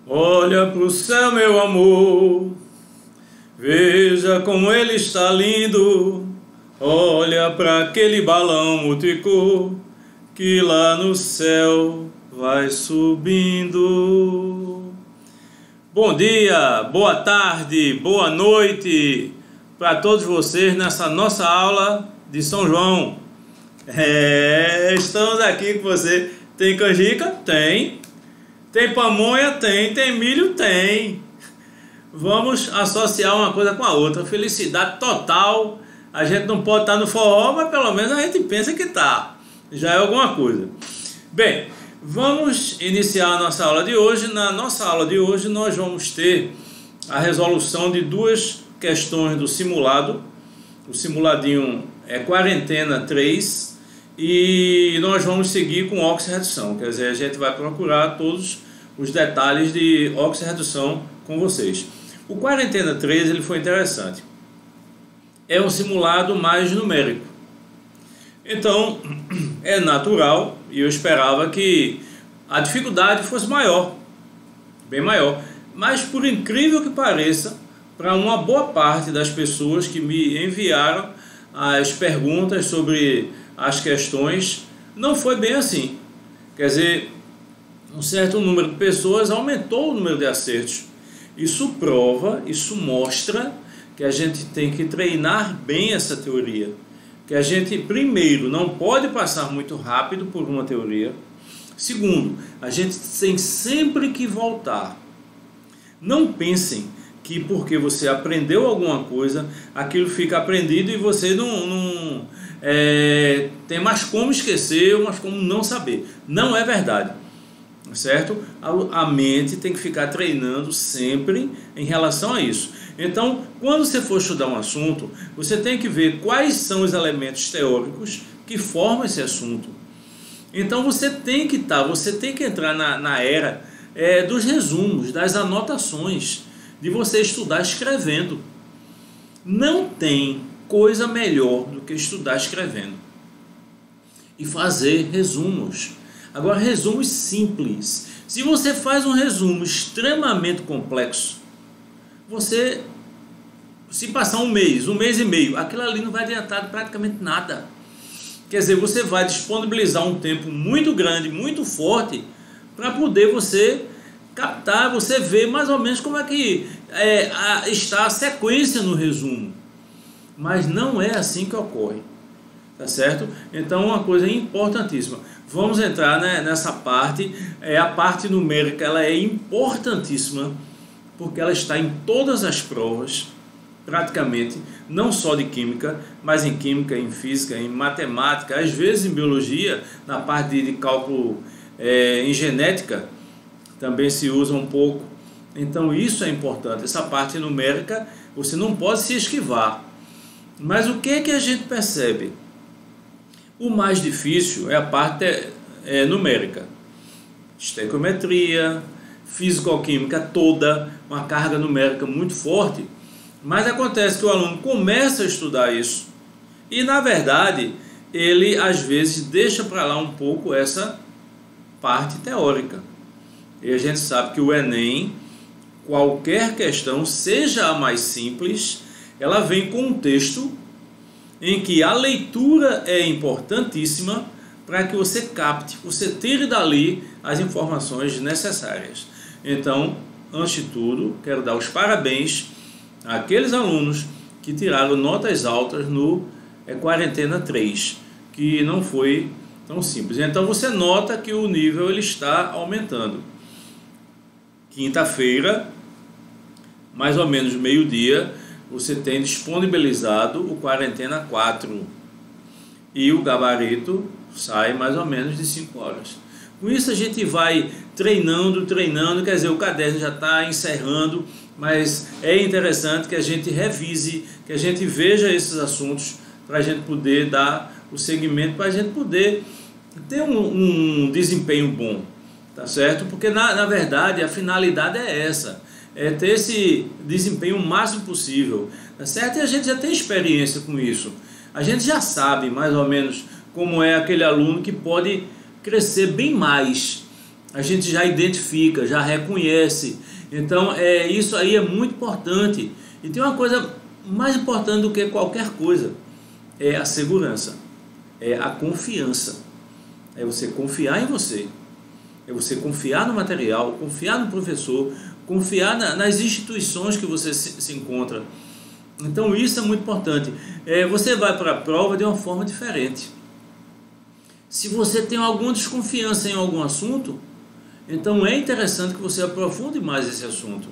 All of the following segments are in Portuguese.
Olha pro céu, meu amor, veja como ele está lindo. Olha para aquele balão multicor que lá no céu vai subindo. Bom dia, boa tarde, boa noite para todos vocês nessa nossa aula de São João. Estamos aqui com você. Tem canjica? Tem. Tem pamonha? Tem. Tem milho? Tem. Vamos associar uma coisa com a outra. Felicidade total. A gente não pode estar no forró, mas pelo menos a gente pensa que está. Já é alguma coisa. Bem, vamos iniciar a nossa aula de hoje. Na nossa aula de hoje nós vamos ter a resolução de duas questões do simulado. O simuladinho é quarentena 3 e nós vamos seguir com oxirredução. Quer dizer, a gente vai procurar todos os detalhes de oxirredução com vocês. O quarentena 3 ele foi interessante. É um simulado mais numérico. Então, é natural e eu esperava que a dificuldade fosse maior, bem maior. Mas, por incrível que pareça, para uma boa parte das pessoas que me enviaram as perguntas sobre as questões, não foi bem assim. Quer dizer, um certo número de pessoas aumentou o número de acertos. Isso prova, isso mostra que a gente tem que treinar bem essa teoria. Que a gente, primeiro, não pode passar muito rápido por uma teoria. Segundo, a gente tem sempre que voltar. Não pensem que porque você aprendeu alguma coisa, aquilo fica aprendido e você não tem mais como esquecer, mais como não saber. Não é verdade, certo? A mente tem que ficar treinando sempre em relação a isso. Então, quando você for estudar um assunto, você tem que ver quais são os elementos teóricos que formam esse assunto. Então, você tem que entrar na era dos resumos, das anotações, de você estudar escrevendo. Não tem coisa melhor do que estudar escrevendo e fazer resumos. Agora, resumos simples. Se você faz um resumo extremamente complexo, você, se passar um mês e meio, aquilo ali não vai adiantar praticamente nada. Quer dizer, você vai disponibilizar um tempo muito grande, muito forte, para poder você captar, você ver mais ou menos como é que está a sequência no resumo. Mas não é assim que ocorre, tá certo? Então, uma coisa importantíssima. Vamos entrar, né, nessa parte. A parte numérica, ela é importantíssima, porque ela está em todas as provas, praticamente, não só de química, mas em química, em física, em matemática, às vezes em biologia, na parte de cálculo, em genética, também se usa um pouco. Então isso é importante, essa parte numérica você não pode se esquivar. Mas o que é que a gente percebe? O mais difícil é a parte numérica, estequiometria, físico-química toda, uma carga numérica muito forte. Mas acontece que o aluno começa a estudar isso e, na verdade, ele às vezes deixa para lá um pouco essa parte teórica. E a gente sabe que o Enem, qualquer questão, seja a mais simples, ela vem com um texto em que a leitura é importantíssima para que você capte, você tire dali as informações necessárias. Então, antes de tudo, quero dar os parabéns àqueles alunos que tiraram notas altas no quarentena 3, que não foi tão simples. Então você nota que o nível ele está aumentando. Quinta-feira, mais ou menos meio-dia, você tem disponibilizado o quarentena 4 e o gabarito sai mais ou menos de 5 horas. Com isso a gente vai treinando, quer dizer, o caderno já está encerrando, mas é interessante que a gente revise, que a gente veja esses assuntos para a gente poder dar o segmento, para a gente poder ter um desempenho bom. Tá certo? Porque na verdade a finalidade é essa, é ter esse desempenho o máximo possível, tá certo? E a gente já tem experiência com isso, a gente já sabe mais ou menos como é aquele aluno que pode crescer bem mais, a gente já identifica, já reconhece. Então, isso aí é muito importante. E tem uma coisa mais importante do que qualquer coisa, é a segurança, é a confiança. É você confiar em você, é você confiar no material, confiar no professor, confiar nas instituições que você se encontra. Então isso é muito importante. Você vai para a prova de uma forma diferente. Se você tem alguma desconfiança em algum assunto, então é interessante que você aprofunde mais esse assunto,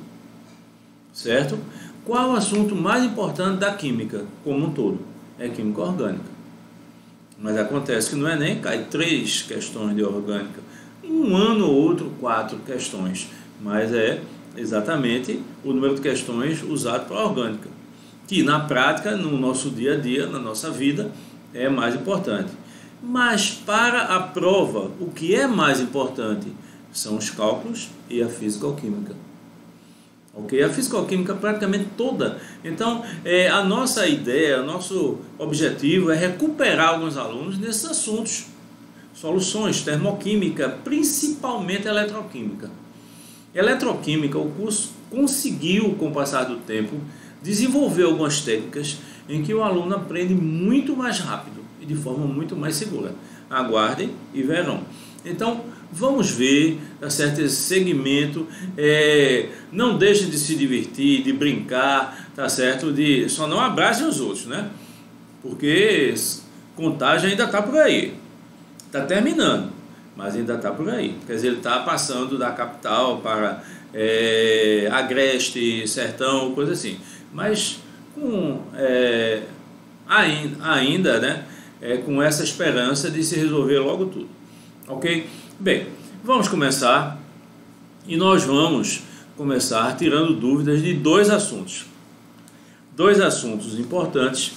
certo? Qual o assunto mais importante da química como um todo? É química orgânica. Mas acontece que no Enem cai 3 questões de orgânica. Um ano ou outro, 4 questões. Mas é exatamente o número de questões usado para a orgânica, que na prática, no nosso dia a dia, na nossa vida, é mais importante. Mas para a prova, o que é mais importante são os cálculos e a físico-química. Ok? A físico-química praticamente toda. Então, a nossa ideia, o nosso objetivo é recuperar alguns alunos nesses assuntos. Soluções, termoquímica, principalmente eletroquímica. Eletroquímica, o curso conseguiu, com o passar do tempo, desenvolver algumas técnicas em que o aluno aprende muito mais rápido e de forma muito mais segura. Aguardem e verão. Então, vamos ver, tá certo, esse segmento. Não deixem de se divertir, de brincar, tá certo? Só não abracem os outros, né? Porque contagem ainda está por aí. Está terminando, mas ainda está por aí. Quer dizer, ele está passando da capital para Agreste, Sertão, coisa assim. Mas ainda, né? Com essa esperança de se resolver logo tudo. Ok? Bem, vamos começar. E nós vamos começar tirando dúvidas de 2 assuntos. 2 assuntos importantes.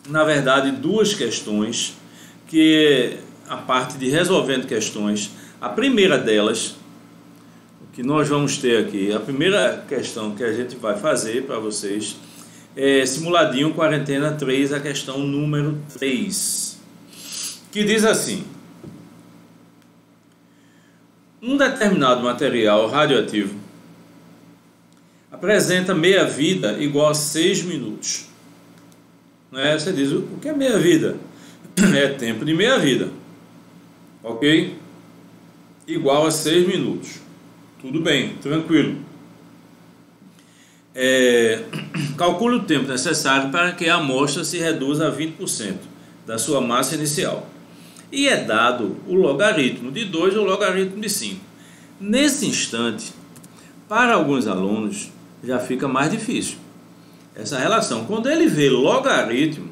Na verdade, 2 questões que a parte de resolvendo questões, a primeira delas, o que nós vamos ter aqui, a primeira questão que a gente vai fazer para vocês é simuladinho quarentena 3, a questão número 3, que diz assim: um determinado material radioativo apresenta meia-vida igual a 6 minutos. Você diz, o que é meia-vida? É tempo de meia-vida, ok? Igual a 6 minutos. Tudo bem, tranquilo. Calcule o tempo necessário para que a amostra se reduza a 20% da sua massa inicial. E é dado o logaritmo de 2 ou o logaritmo de 5. Nesse instante, para alguns alunos, já fica mais difícil essa relação. Quando ele vê logaritmo,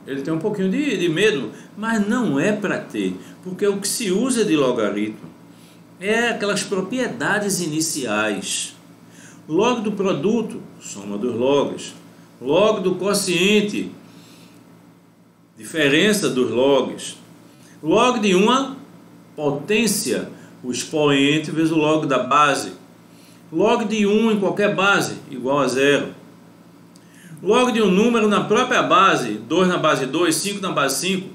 ele tem um pouquinho de medo, mas não é para ter, porque o que se usa de logaritmo é aquelas propriedades iniciais. Log do produto, soma dos logs. Log do quociente, diferença dos logs. Log de uma potência, o expoente vezes o log da base. Log de 1 em qualquer base, igual a 0. Log de um número na própria base, 2 na base 2, 5 na base 5,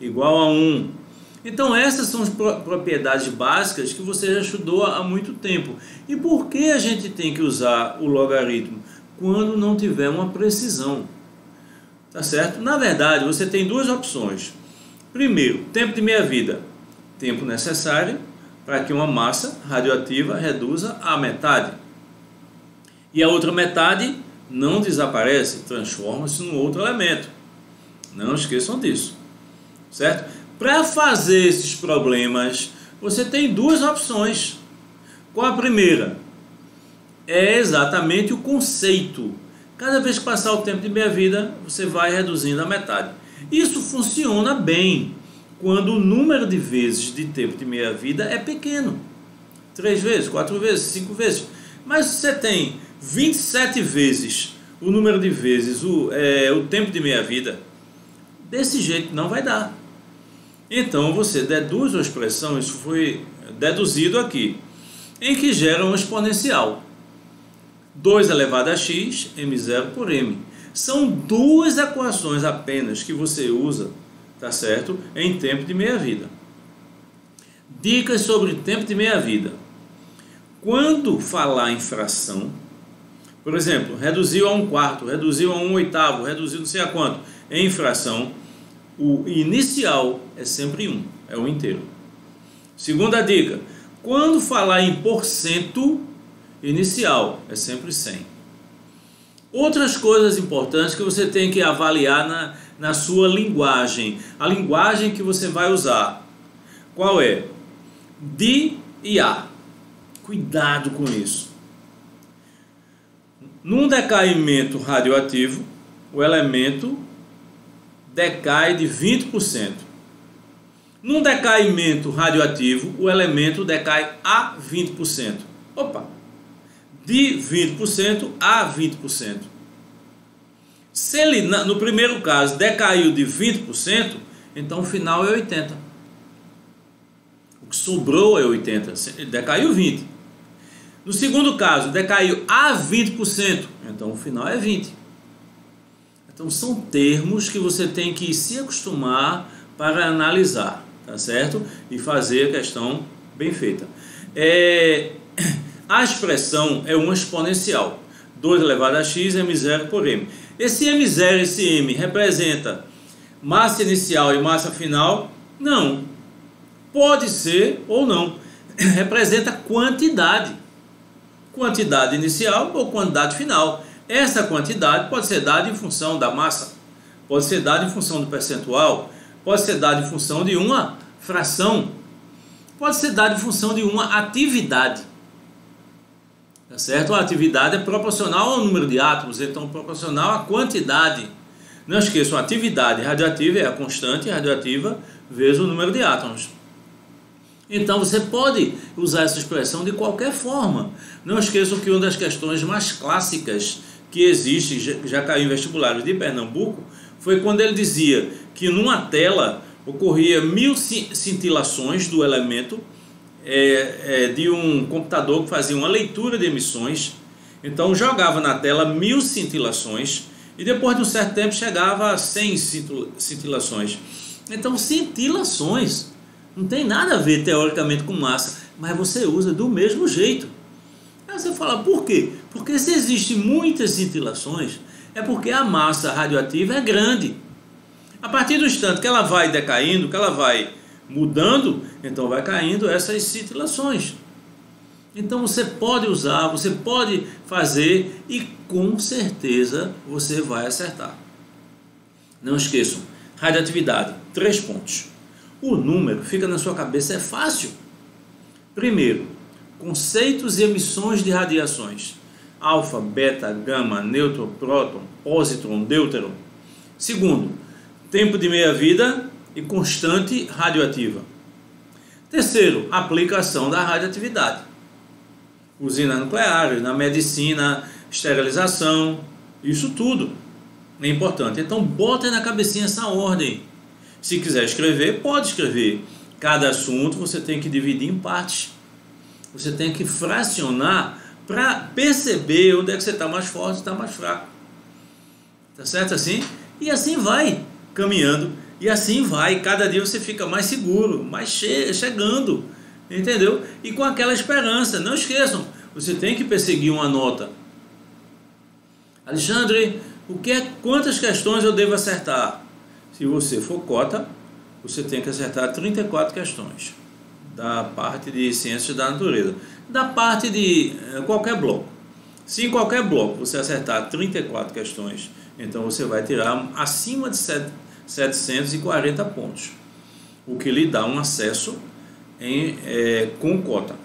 igual a 1. Então essas são as propriedades básicas que você já estudou há muito tempo. E por que a gente tem que usar o logaritmo? Quando não tiver uma precisão. Tá certo? Na verdade, você tem 2 opções. Primeiro, tempo de meia-vida. Tempo necessário para que uma massa radioativa reduza a metade. E a outra metade não desaparece, transforma-se num outro elemento. Não esqueçam disso, certo? Para fazer esses problemas, você tem 2 opções. Qual a primeira? É exatamente o conceito. Cada vez que passar o tempo de meia-vida, você vai reduzindo a metade. Isso funciona bem quando o número de vezes de tempo de meia-vida é pequeno. 3 vezes, 4 vezes, 5 vezes. Mas você tem 27 vezes o número de vezes o tempo de meia-vida, desse jeito não vai dar. Então você deduz uma expressão, isso foi deduzido aqui, em que gera um exponencial. 2 elevado a x, m0 por m. São 2 equações apenas que você usa, tá certo? Em tempo de meia-vida. Dicas sobre tempo de meia-vida. Quando falar em fração, por exemplo, reduziu a 1/4, reduziu a 1/8, reduziu não sei a quanto, em fração, o inicial é sempre 1, é o inteiro. Segunda dica, quando falar em porcento, inicial é sempre 100. Outras coisas importantes que você tem que avaliar na sua linguagem, a linguagem que você vai usar. Qual é? De e a. Cuidado com isso. Num decaimento radioativo, o elemento decai de 20%. Num decaimento radioativo, o elemento decai a 20%. Opa! De 20% a 20%. Se ele, no primeiro caso, decaiu de 20%, então o final é 80%. O que sobrou é 80%. Ele decaiu 20%. No segundo caso, decaiu a 20%, então o final é 20%. Então são termos que você tem que se acostumar para analisar, tá certo? E fazer a questão bem feita. A expressão é uma exponencial. 2 elevado a x é m0 por m. Esse m0 e esse m representa massa inicial e massa final? Não. Pode ser ou não. Representa quantidade. Quantidade inicial ou quantidade final. Essa quantidade pode ser dada em função da massa, pode ser dada em função do percentual, pode ser dada em função de uma fração, pode ser dada em função de uma atividade. Tá certo? A atividade é proporcional ao número de átomos, então proporcional à quantidade. Não esqueçam, a atividade radioativa é a constante radioativa vezes o número de átomos. Então você pode usar essa expressão de qualquer forma. Não esqueçam que uma das questões mais clássicas que existe, já caiu em vestibulares de Pernambuco, foi quando ele dizia que numa tela ocorria 1000 cintilações do elemento de um computador que fazia uma leitura de emissões. Então jogava na tela 1000 cintilações e depois de um certo tempo chegava a 100 cintilações. Então cintilações não tem nada a ver teoricamente com massa, mas você usa do mesmo jeito. Aí você fala, por quê? Porque se existem muitas cintilações, é porque a massa radioativa é grande. A partir do instante que ela vai decaindo, que ela vai mudando, então vai caindo essas cintilações. Então você pode usar, você pode fazer e com certeza você vai acertar. Não esqueçam, radioatividade, 3 pontos. O número fica na sua cabeça, é fácil. Primeiro, conceitos e emissões de radiações. Alfa, beta, gama, nêutron, próton, pósitron, deuteron. Segundo, tempo de meia-vida e constante radioativa. Terceiro, aplicação da radioatividade. Usinas nucleares, na medicina, esterilização, isso tudo é importante. Então, bota na cabecinha essa ordem. Se quiser escrever, pode escrever. Cada assunto você tem que dividir em partes. Você tem que fracionar para perceber onde é que você está mais forte e está mais fraco. Tá certo assim? E assim vai caminhando. E assim vai. Cada dia você fica mais seguro, mais chegando. Entendeu? E com aquela esperança. Não esqueçam, você tem que perseguir uma nota. Alexandre, quantas questões eu devo acertar? Se você for cota, você tem que acertar 34 questões da parte de ciências da natureza, da parte de qualquer bloco. Se em qualquer bloco você acertar 34 questões, então você vai tirar acima de 740 pontos, o que lhe dá um acesso com cota.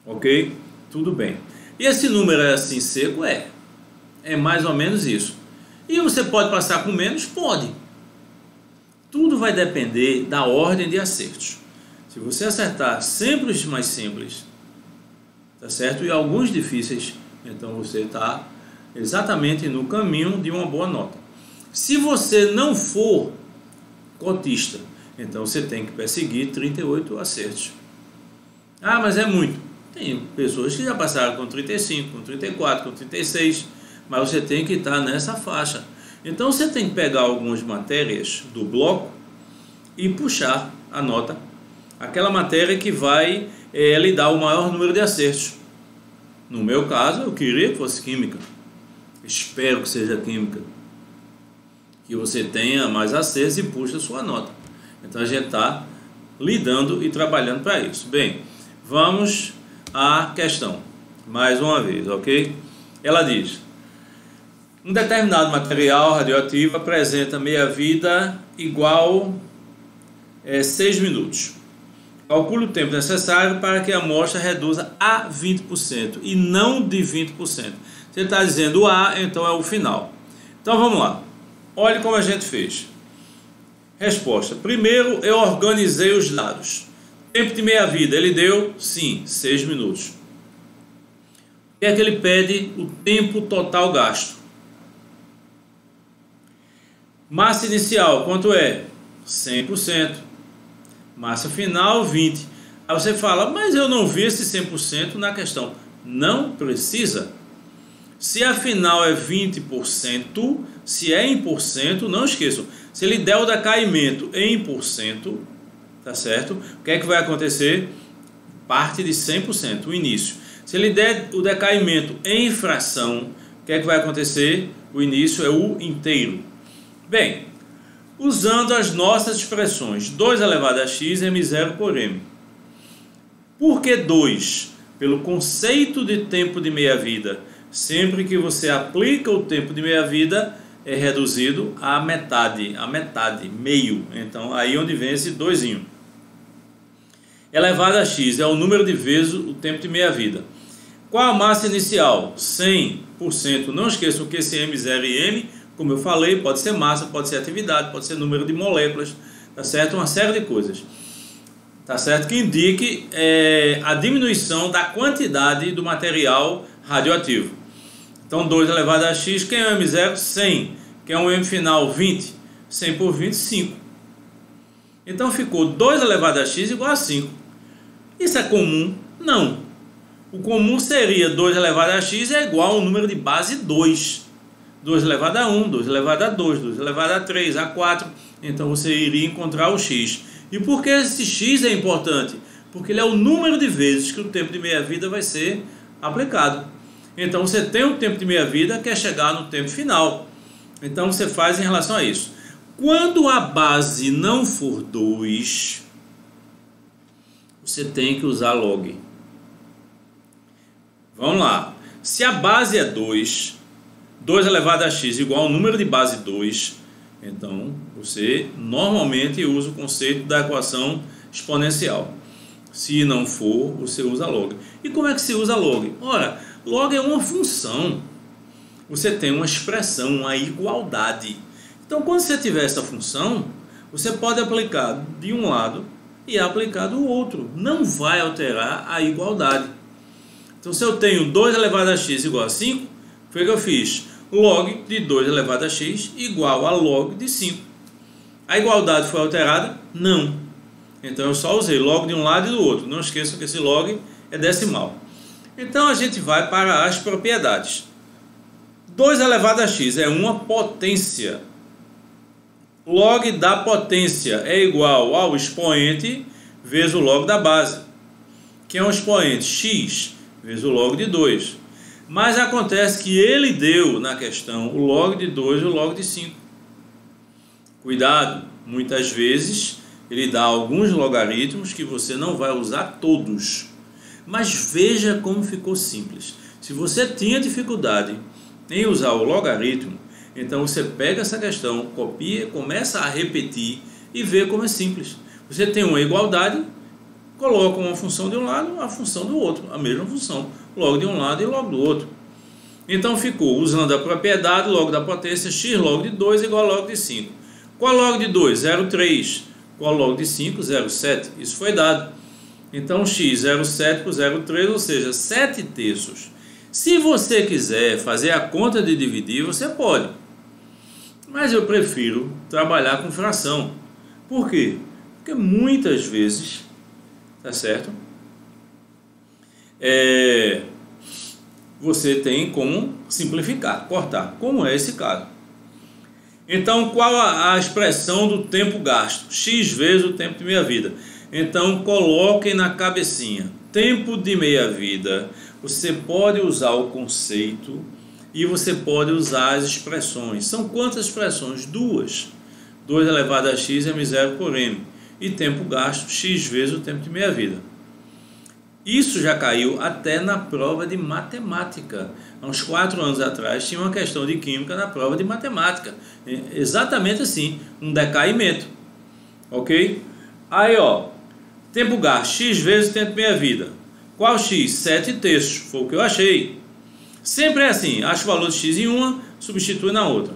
Ok? Tudo bem. E esse número é assim seco? É mais ou menos isso. E você pode passar com menos? Pode. Tudo vai depender da ordem de acertos. Se você acertar sempre os mais simples, tá certo? E alguns difíceis, então você está exatamente no caminho de uma boa nota. Se você não for cotista, então você tem que perseguir 38 acertos. Ah, mas é muito. Tem pessoas que já passaram com 35, com 34, com 36, mas você tem que estar nessa faixa. Então você tem que pegar algumas matérias do bloco e puxar a nota aquela matéria que vai lhe dar o maior número de acertos. No meu caso, eu queria que fosse química. Espero que seja química. Que você tenha mais acertos e puxe a sua nota. Então a gente está lidando e trabalhando para isso. Bem, vamos à questão. Mais uma vez, ok? Ela diz: um determinado material radioativo apresenta meia-vida igual 6 minutos. Calcule o tempo necessário para que a amostra reduza a 20% e não de 20%. Se ele está dizendo A, então é o final. Então vamos lá. Olhe como a gente fez. Resposta. Primeiro eu organizei os dados. Tempo de meia-vida, ele deu, sim, 6 minutos. O que é que ele pede? O tempo total gasto. Massa inicial, quanto é? 100%. Massa final, 20%. Aí você fala, mas eu não vi esse 100% na questão. Não precisa. Se a final é 20%, se é em porcento, não esqueçam. Se ele der o decaimento em porcento, tá certo? O que é que vai acontecer? Parte de 100%, o início. Se ele der o decaimento em fração, o que é que vai acontecer? O início é o inteiro. Bem, usando as nossas expressões 2 elevado a x m0 por m. Por que 2? Pelo conceito de tempo de meia-vida. Sempre que você aplica o tempo de meia-vida, é reduzido a metade, meio. Então, aí onde vem esse 2. Elevado a x é o número de vezes o tempo de meia-vida. Qual a massa inicial? 100%. Não esqueçam que esse m0 e m, como eu falei, pode ser massa, pode ser atividade, pode ser número de moléculas, tá certo? Uma série de coisas, tá certo? Que indique a diminuição da quantidade do material radioativo. Então 2 elevado a x, quem é o m0? 100. Quem é o m final? 20. 100 por 20, 5. Então ficou 2 elevado a x igual a 5. Isso é comum? Não. O comum seria 2 elevado a x é igual ao número de base 2. 2 elevado a 1, 2 elevado a 2, 2 elevado a 3, a 4. Então você iria encontrar o x. E por que esse x é importante? Porque ele é o número de vezes que o tempo de meia-vida vai ser aplicado. Então você tem um tempo de meia-vida que é chegar no tempo final. Então você faz em relação a isso. Quando a base não for 2, você tem que usar log. Vamos lá. Se a base é 2, 2 elevado a x igual ao número de base 2, então você normalmente usa o conceito da equação exponencial. Se não for, você usa log. E como é que se usa log? Ora, log é uma função. Você tem uma expressão, uma igualdade. Então, quando você tiver essa função, você pode aplicar de um lado e aplicar do outro. Não vai alterar a igualdade. Então, se eu tenho 2 elevado a x igual a 5, foi o que eu fiz. Log de 2 elevado a x igual a log de 5. A igualdade foi alterada? Não. Então, eu só usei log de um lado e do outro. Não esqueçam que esse log é decimal. Então, a gente vai para as propriedades. 2 elevado a x é uma potência. Log da potência é igual ao expoente vezes o log da base. Que é um expoente? X vezes o log de 2. Mas acontece que ele deu na questão o log de 2 e o log de 5. Cuidado, muitas vezes ele dá alguns logaritmos que você não vai usar todos. Mas veja como ficou simples. Se você tinha dificuldade em usar o logaritmo, então você pega essa questão, copia, começa a repetir e vê como é simples. Você tem uma igualdade, coloca uma função de um lado, a função do outro, a mesma função, log de um lado e log do outro. Então ficou, usando a propriedade, log da potência, x log de 2 igual a log de 5. Qual log de 2? 0,3. Qual log de 5? 0,7. Isso foi dado. Então x 0,7 por 0,3, ou seja, 7 terços. Se você quiser fazer a conta de dividir, você pode. Mas eu prefiro trabalhar com fração. Por quê? Porque muitas vezes, tá certo? Você tem como simplificar, cortar, como é esse caso. Então, qual a expressão do tempo gasto? X vezes o tempo de meia-vida. Então coloquem na cabecinha. Tempo de meia-vida. Você pode usar o conceito e você pode usar as expressões. São quantas expressões? Duas. 2 elevado a x é m0 por m. E tempo gasto, x vezes o tempo de meia-vida. Isso já caiu até na prova de matemática. Há uns 4 anos atrás tinha uma questão de química na prova de matemática. Exatamente assim, um decaimento. Ok? Aí, ó, tempo gasto, x vezes o tempo de meia-vida. Qual x? 7/3, foi o que eu achei. Sempre é assim, acho o valor de x em uma, substitui na outra.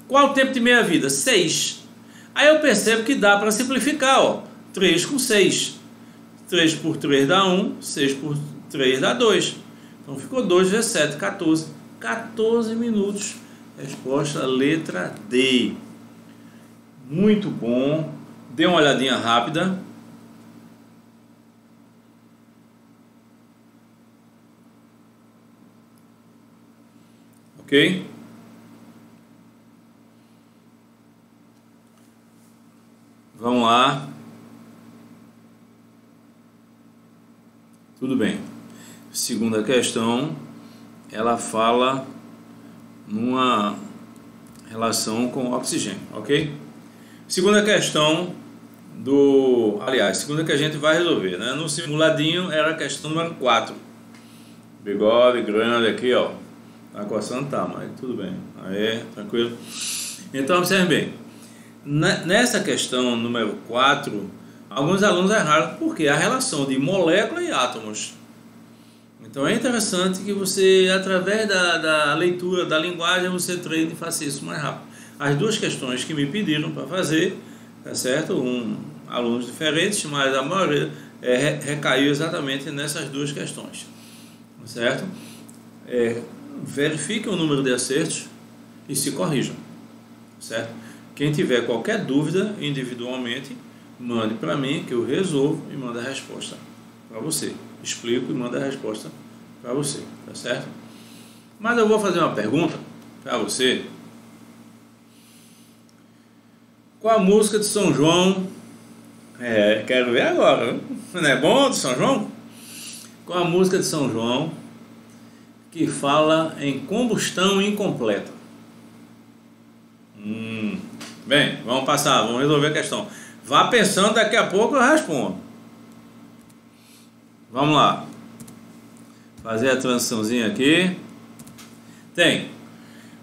Qual o tempo de meia-vida? 6. Aí eu percebo que dá para simplificar, ó. 3 com 6. 3 por 3 dá 1, 6 por 3 dá 2. Então ficou 2 vezes 7, 14. 14 minutos. Resposta letra D. Muito bom. Dê uma olhadinha rápida. Ok? Vamos lá. Tudo bem. Segunda questão, ela fala numa relação com oxigênio, ok? Segunda questão segunda que a gente vai resolver, né? No simuladinho era a questão número 4. Bigode grande aqui, ó. Tá coçando, tá, mas tudo bem. Aí, tranquilo. Então, observe bem. Nessa questão número 4, alguns alunos erraram porque a relação de molécula e átomos. Então é interessante que você, através da leitura da linguagem, você treine e faça isso mais rápido. As duas questões que me pediram para fazer, tá certo? Alunos diferentes, mas a maioria recaiu exatamente nessas duas questões, tá certo? Verifiquem o número de acertos e se corrijam, certo? Quem tiver qualquer dúvida individualmente, mande para mim que eu resolvo e mando a resposta para você. Explico e mando a resposta para você, tá certo? Mas eu vou fazer uma pergunta para você. Qual a música de São João? Quero ver agora. Não é bom de São João? Qual a música de São João que fala em combustão incompleta? Bem, vamos passar, vamos resolver a questão. Vá pensando, daqui a pouco eu respondo. Vamos lá. Fazer a transiçãozinha aqui. Tem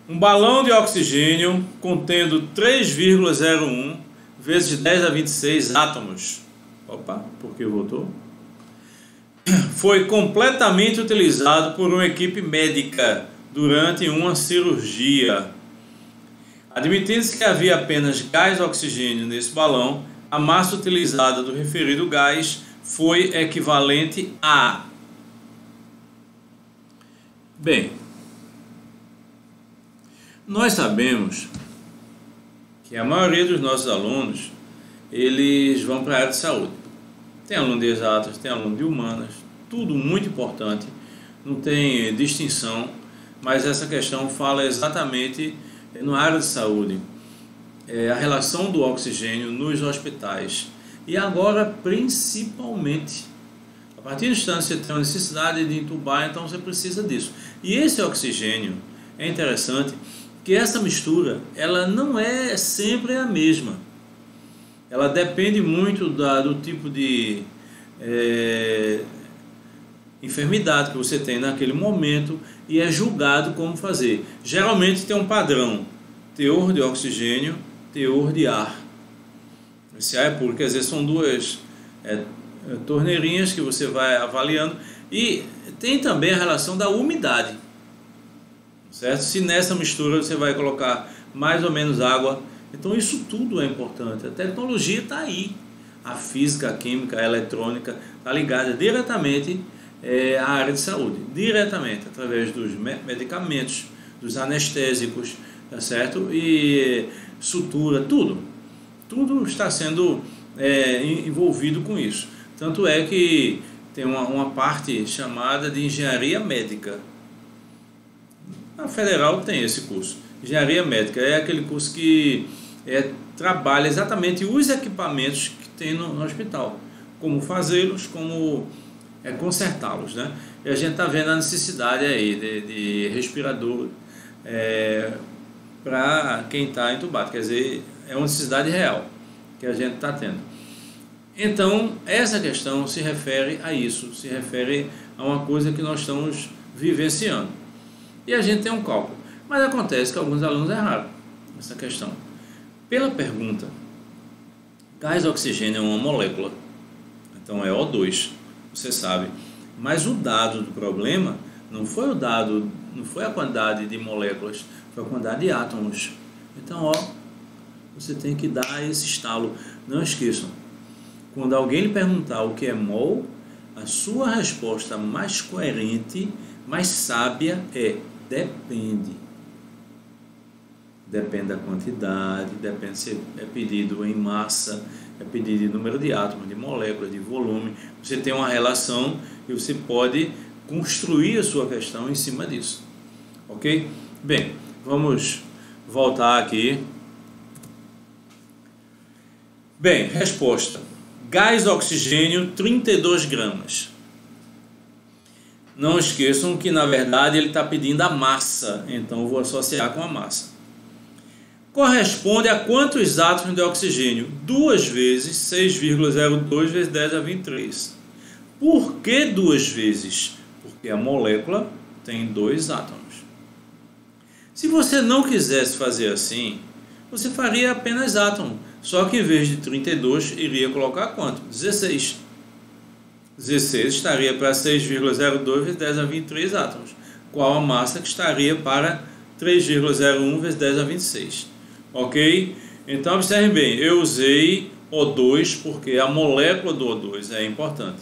um balão de oxigênio contendo 3,01 vezes 10 a 26 átomos. Opa, por que voltou? Foi completamente utilizado por uma equipe médica durante uma cirurgia. Admitindo-se que havia apenas gás oxigênio nesse balão, a massa utilizada do referido gás foi equivalente a... Bem, nós sabemos que a maioria dos nossos alunos, eles vão para a área de saúde. Tem aluno de exatas, tem aluno de humanas, tudo muito importante, não tem distinção, mas essa questão fala exatamente na área de saúde, a relação do oxigênio nos hospitais. E agora, principalmente, a partir do instante que você tem a necessidade de entubar, então você precisa disso. E esse oxigênio, é interessante que essa mistura, ela não é sempre a mesma. Ela depende muito do tipo de enfermidade que você tem naquele momento e é julgado como fazer. Geralmente tem um padrão: teor de oxigênio, teor de ar. Esse ar é puro, quer dizer, são duas torneirinhas que você vai avaliando. E tem também a relação da umidade, certo? Se nessa mistura você vai colocar mais ou menos água, então isso tudo é importante. A tecnologia está aí, a física, a química, a eletrônica está ligada diretamente à área de saúde, diretamente através dos medicamentos, dos anestésicos, tá certo? E sutura, tudo está sendo envolvido com isso. Tanto é que tem uma parte chamada de engenharia médica. A Federal tem esse curso. Engenharia médica é aquele curso que trabalha exatamente os equipamentos que tem no hospital. como fazê-los, como consertá-los, né? E a gente está vendo a necessidade aí de respirador para quem está entubado, quer dizer, é uma necessidade real que a gente está tendo. Então, essa questão se refere a isso, se refere a uma coisa que nós estamos vivenciando. E a gente tem um cálculo. Mas acontece que alguns alunos erraram essa questão. Pela pergunta, gás oxigênio é uma molécula, então é O2, você sabe. Mas o dado do problema não foi a quantidade de moléculas, foi a quantidade de átomos. Então, você tem que dar esse estalo. Não esqueçam, quando alguém lhe perguntar o que é mol, a sua resposta mais coerente, mais sábia é depende. Depende da quantidade, depende se é pedido em massa, é pedido em número de átomos, de moléculas, de volume. Você tem uma relação e você pode construir a sua questão em cima disso. Ok? Bem, vamos voltar aqui. Bem, resposta. Gás oxigênio, 32 gramas. Não esqueçam que, na verdade, ele está pedindo a massa, então eu vou associar com a massa. Corresponde a quantos átomos de oxigênio? 2 vezes 6,02 vezes 10 a 23. Por que 2 vezes? Porque a molécula tem 2 átomos. Se você não quisesse fazer assim, você faria apenas átomo. Só que em vez de 32, iria colocar quanto? 16. 16 estaria para 6,02 vezes 10 a 23 átomos. Qual a massa que estaria para 3,01 vezes 10 a 26? Ok? Então, observem bem, eu usei O2 porque a molécula do O2 é importante.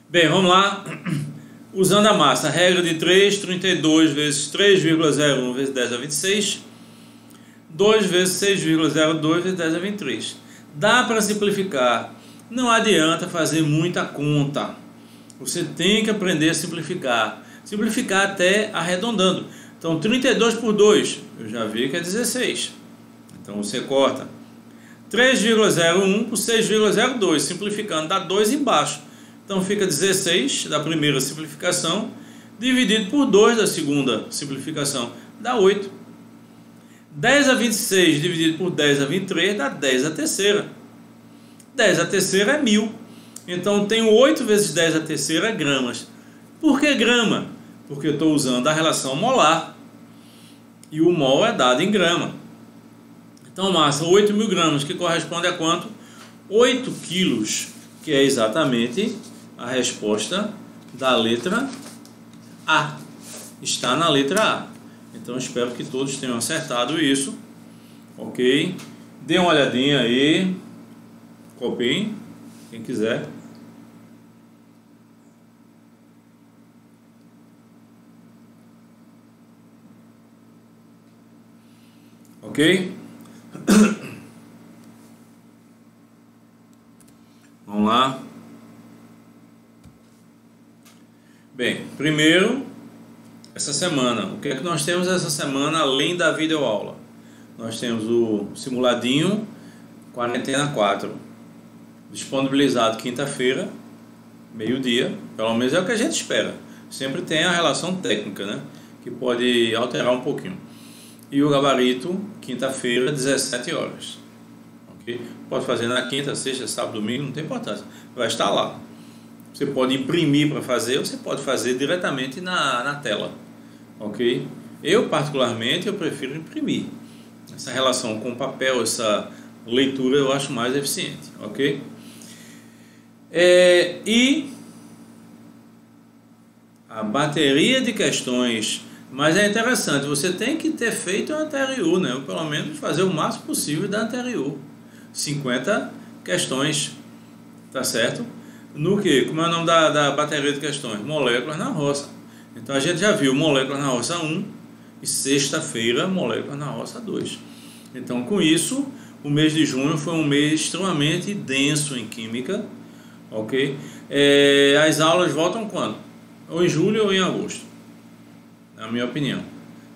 Bem, vamos lá. Usando a massa, regra de 3, 32 vezes 3,01 vezes 10 a 26, 2 vezes 6,02 vezes 10 a 23. Dá para simplificar. Não adianta fazer muita conta. Você tem que aprender a simplificar. Simplificar até arredondando. Então, 32 por 2, eu já vi que é 16. Então, você corta. 3,01 por 6,02, simplificando, dá 2 embaixo. Então, fica 16 da primeira simplificação, dividido por 2 da segunda simplificação, dá 8. 10 a 26 dividido por 10 a 23 dá 10 a terceira. 10 a terceira é 1000. Então, tenho 8 vezes 10 a terceira gramas. Por que grama? Porque eu estou usando a relação molar. E o mol é dado em grama. Então, massa, 8.000 gramas, que corresponde a quanto? 8 quilos, que é exatamente a resposta da letra A. Está na letra A. Então, espero que todos tenham acertado isso. Ok? Dê uma olhadinha aí. Copiem, quem quiser. Ok? Vamos lá. Bem, primeiro, essa semana. O que é que nós temos essa semana além da videoaula? Nós temos o simuladinho Quarentena 4, disponibilizado quinta-feira, meio-dia. Pelo menos é o que a gente espera. Sempre tem a relação técnica, né? Que pode alterar um pouquinho. E o gabarito, quinta-feira, 17 horas. Okay? Pode fazer na quinta, sexta, sábado, domingo, não tem importância. Vai estar lá. Você pode imprimir para fazer, ou você pode fazer diretamente na tela. Ok? Eu, particularmente, eu prefiro imprimir. Essa relação com o papel, essa leitura, eu acho mais eficiente. Ok? E a bateria de questões... Mas é interessante, você tem que ter feito a anterior, né? Ou pelo menos fazer o máximo possível da anterior. 50 questões, tá certo? No que? Como é o nome da bateria de questões? Moléculas na roça. Então a gente já viu moléculas na roça 1 e sexta-feira moléculas na roça 2. Então com isso, o mês de junho foi um mês extremamente denso em química, ok? As aulas voltam quando? Ou em julho ou em agosto. Na minha opinião,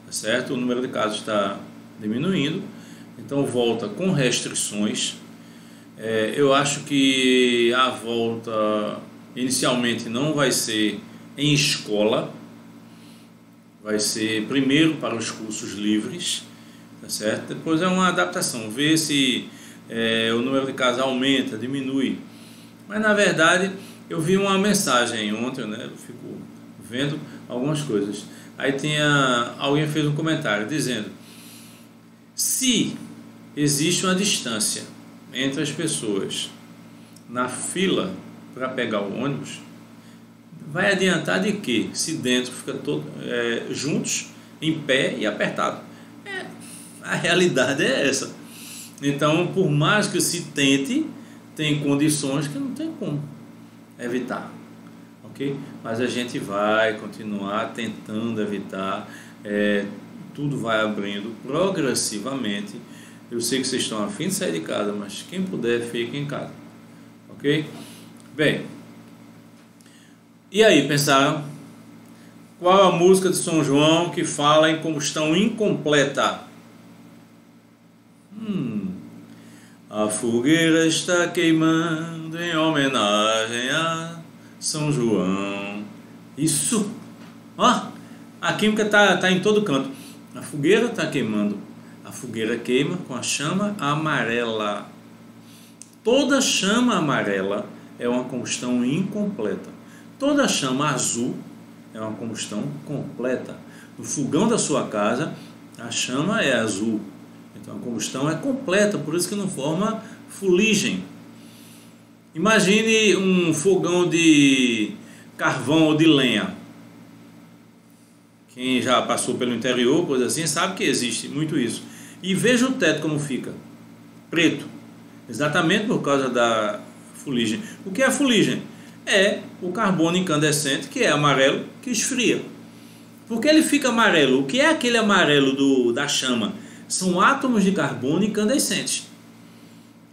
tá certo? O número de casos está diminuindo, então volta com restrições. Eu acho que a volta inicialmente não vai ser em escola, vai ser primeiro para os cursos livres, tá certo? Depois é uma adaptação, ver se o número de casos aumenta, diminui. Mas na verdade eu vi uma mensagem ontem, né? Eu fico vendo algumas coisas. Aí alguém fez um comentário dizendo: se existe uma distância entre as pessoas na fila para pegar o ônibus, vai adiantar de quê? Se dentro fica todos juntos, em pé e apertado. A realidade é essa. Então, por mais que se tente, tem condições que não tem como evitar, ok? Mas a gente vai continuar tentando evitar, tudo vai abrindo progressivamente. Eu sei que vocês estão a fim de sair de casa, mas quem puder, fique em casa, ok? Bem, e aí, pensaram? Qual a música de São João que fala em combustão incompleta? A fogueira está queimando em homenagem a São João. Isso! Ó, a química está em todo canto. A fogueira está queimando. A fogueira queima com a chama amarela. Toda chama amarela é uma combustão incompleta. Toda chama azul é uma combustão completa. No fogão da sua casa, a chama é azul. Então a combustão é completa, por isso que não forma fuligem. Imagine um fogão de carvão ou de lenha. Quem já passou pelo interior, coisa assim, sabe que existe muito isso. E veja o teto como fica, preto, exatamente por causa da fuligem. O que é a fuligem? É o carbono incandescente, que é amarelo, que esfria. Por que ele fica amarelo? O que é aquele amarelo da chama? São átomos de carbono incandescentes,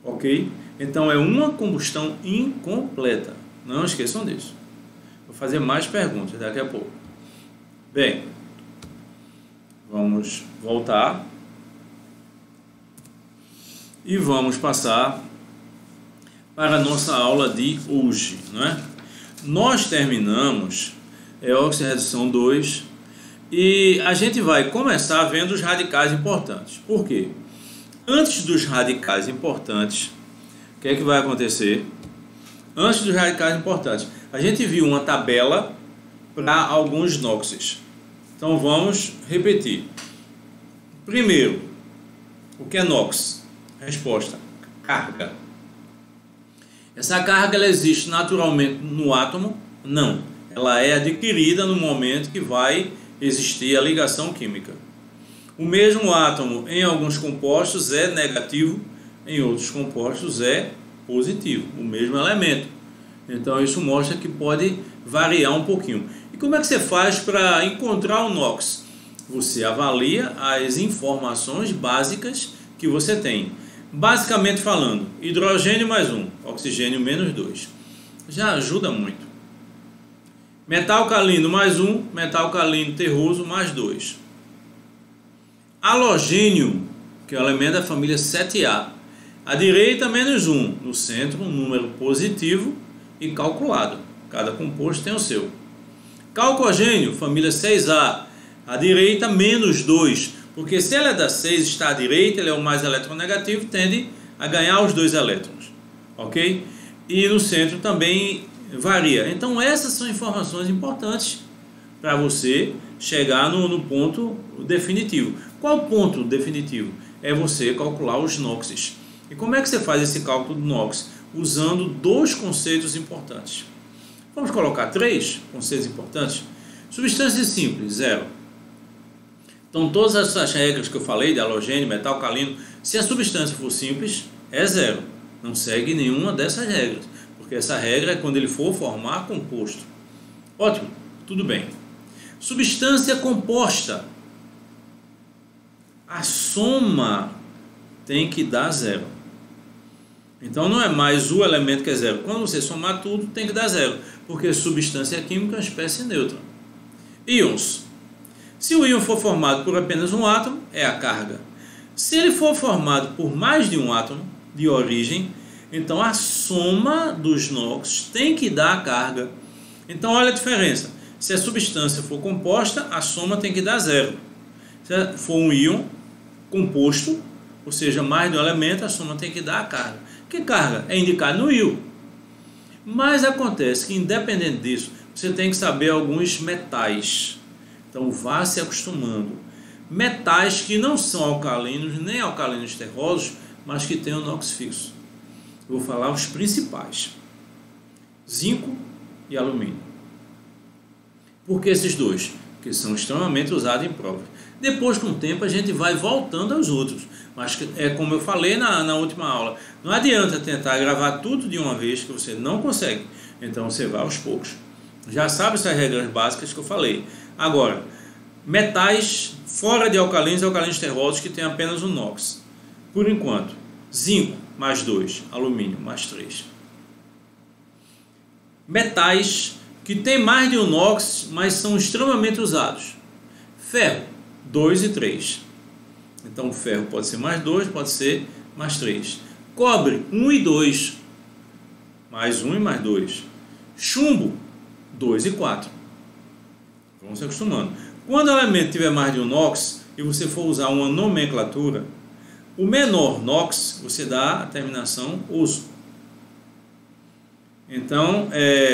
ok? Então é uma combustão incompleta, não esqueçam disso. Vou fazer mais perguntas daqui a pouco. Bem, vamos voltar e vamos passar para a nossa aula de hoje, não é? Nós terminamos oxirredução 2 e a gente vai começar vendo os radicais importantes. Por quê? Antes dos radicais importantes, o que é que vai acontecer? Antes dos radicais importantes, a gente viu uma tabela para alguns NOxes. Então vamos repetir. Primeiro, o que é NOx? Resposta: carga. Essa carga ela existe naturalmente no átomo? Não. Ela é adquirida no momento que vai existir a ligação química. O mesmo átomo em alguns compostos é negativo, em outros compostos é positivo, o mesmo elemento. Então isso mostra que pode variar um pouquinho. E como é que você faz para encontrar o NOx? Você avalia as informações básicas que você tem. Basicamente falando, hidrogênio mais 1, oxigênio menos 2. Já ajuda muito. Metal calino mais 1, metal calino terroso mais 2. Halogênio, que é o elemento da família 7A. À direita, menos 1. No centro, um número positivo e calculado. Cada composto tem o seu. Calcogênio, família 6A. À direita, menos 2. Porque se ela é da 6, está à direita, ele é o mais eletronegativo, tende a ganhar os 2 elétrons. Ok? E no centro também varia. Então essas são informações importantes para você chegar no ponto definitivo. Qual o ponto definitivo? É você calcular os NOxes. E como é que você faz esse cálculo do NOx? Usando 2 conceitos importantes. Vamos colocar 3 conceitos importantes. Substâncias simples, 0. Então todas essas regras que eu falei, de halogênio, metal calino, se a substância for simples, é 0. Não segue nenhuma dessas regras, porque essa regra é quando ele for formar composto. Ótimo, tudo bem. Substância composta. A soma tem que dar 0. Então não é mais o elemento que é 0. Quando você somar tudo, tem que dar 0, porque substância química é uma espécie neutra. Íons. Se o íon for formado por apenas um átomo, é a carga. Se ele for formado por mais de um átomo de origem, Então a soma dos NOx tem que dar a carga. Então olha a diferença. Se a substância for composta, a soma tem que dar zero. Se for um íon composto, ou seja, mais de um elemento, a soma tem que dar a carga. Que carga? É indicado no íon. Mas acontece que, independente disso, você tem que saber alguns metais. Então vá se acostumando. Metais que não são alcalinos, nem alcalinos terrosos, mas que têm o NOx fixo. Eu vou falar os principais: zinco e alumínio. Por que esses dois? Porque são extremamente usados em provas. Depois, com o tempo, a gente vai voltando aos outros. Mas é como eu falei na última aula. Não adianta tentar gravar tudo de uma vez, que você não consegue. Então você vai aos poucos. Já sabe essas regras básicas que eu falei. Agora, metais fora de alcalinos e alcalinos terrosos que tem apenas o NOx. Por enquanto, zinco mais 2, alumínio mais 3. Metais que tem mais de um NOx, mas são extremamente usados. Ferro, 2 e 3. Então o ferro pode ser mais 2, pode ser mais 3. Cobre, 1 e 2. Mais 1 e mais 2. Chumbo, 2 e 4. Vamos se acostumando. Quando o elemento tiver mais de um NOx e você for usar uma nomenclatura, o menor NOx você dá a terminação oso. Então,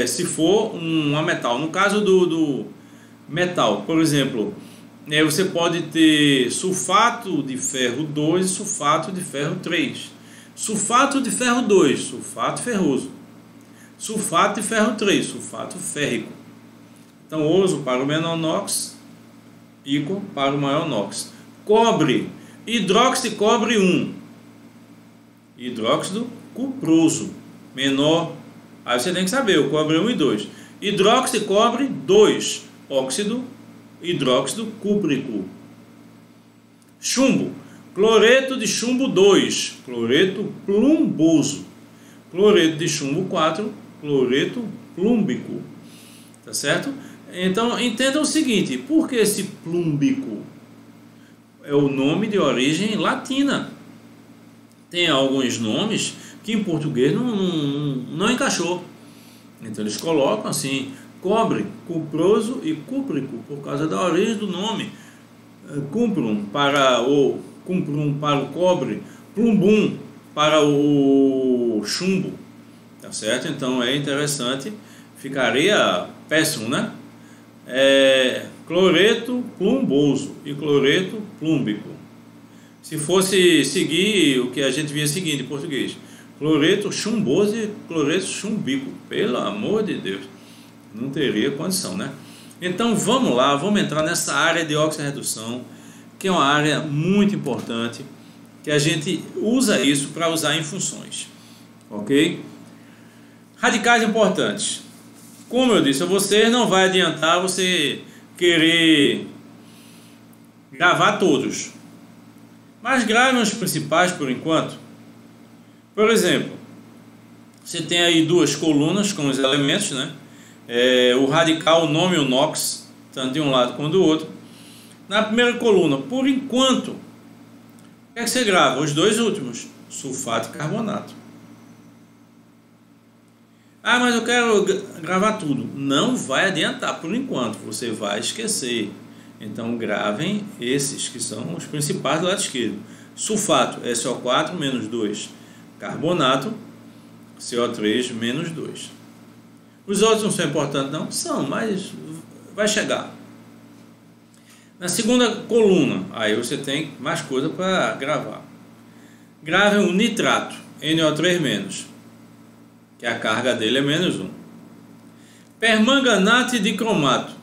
se for uma metal, no caso do metal, por exemplo, você pode ter sulfato de ferro 2 e sulfato de ferro 3. Sulfato de ferro 2, sulfato ferroso. Sulfato de ferro 3, sulfato férrico. Então, oso para o menor NOx, ícaro para o maior NOx. Cobre, hidróxido de cobre 1. Hidróxido cuproso, menor. Aí você tem que saber, o cobre é 1 e 2. Hidróxido de cobre 2. Óxido, hidróxido cúprico. Chumbo, cloreto de chumbo 2. Cloreto plumboso. Cloreto de chumbo 4. Cloreto plúmbico. Tá certo? Então, entendam o seguinte. Por que esse plúmbico? É o nome de origem latina. Tem alguns nomes que em português não encaixou. Então eles colocam assim: cobre, cuproso e cúprico, por causa da origem do nome. Cuprum para o cobre, plumbum para o chumbo. Tá certo? Então é interessante. Ficaria péssimo, né? Cloreto plumboso e cloreto plúmbico. Se fosse seguir o que a gente vinha seguindo em português, cloreto chumboso e cloreto chumbico, pelo amor de Deus, não teria condição, né? Então vamos lá, vamos entrar nessa área de oxirredução, que é uma área muito importante, que a gente usa isso para usar em funções, ok? Radicais importantes. Como eu disse a vocês, não vai adiantar você querer gravar todos, mas grave os principais por enquanto. Por exemplo, você tem aí duas colunas com os elementos, né? O radical, o nome e o NOx, tanto de um lado quanto do outro. Na primeira coluna, por enquanto, o que é que você grava? Os dois últimos, sulfato e carbonato. Ah, mas eu quero gravar tudo. Não vai adiantar por enquanto, você vai esquecer. Então gravem esses que são os principais do lado esquerdo. Sulfato, SO4 menos 2. Carbonato, CO3 menos 2. Os outros não são importantes não? São, mas vai chegar. Na segunda coluna, aí você tem mais coisa para gravar. Gravem o nitrato, NO3 menos, que a carga dele é menos 1. Permanganato e dicromato.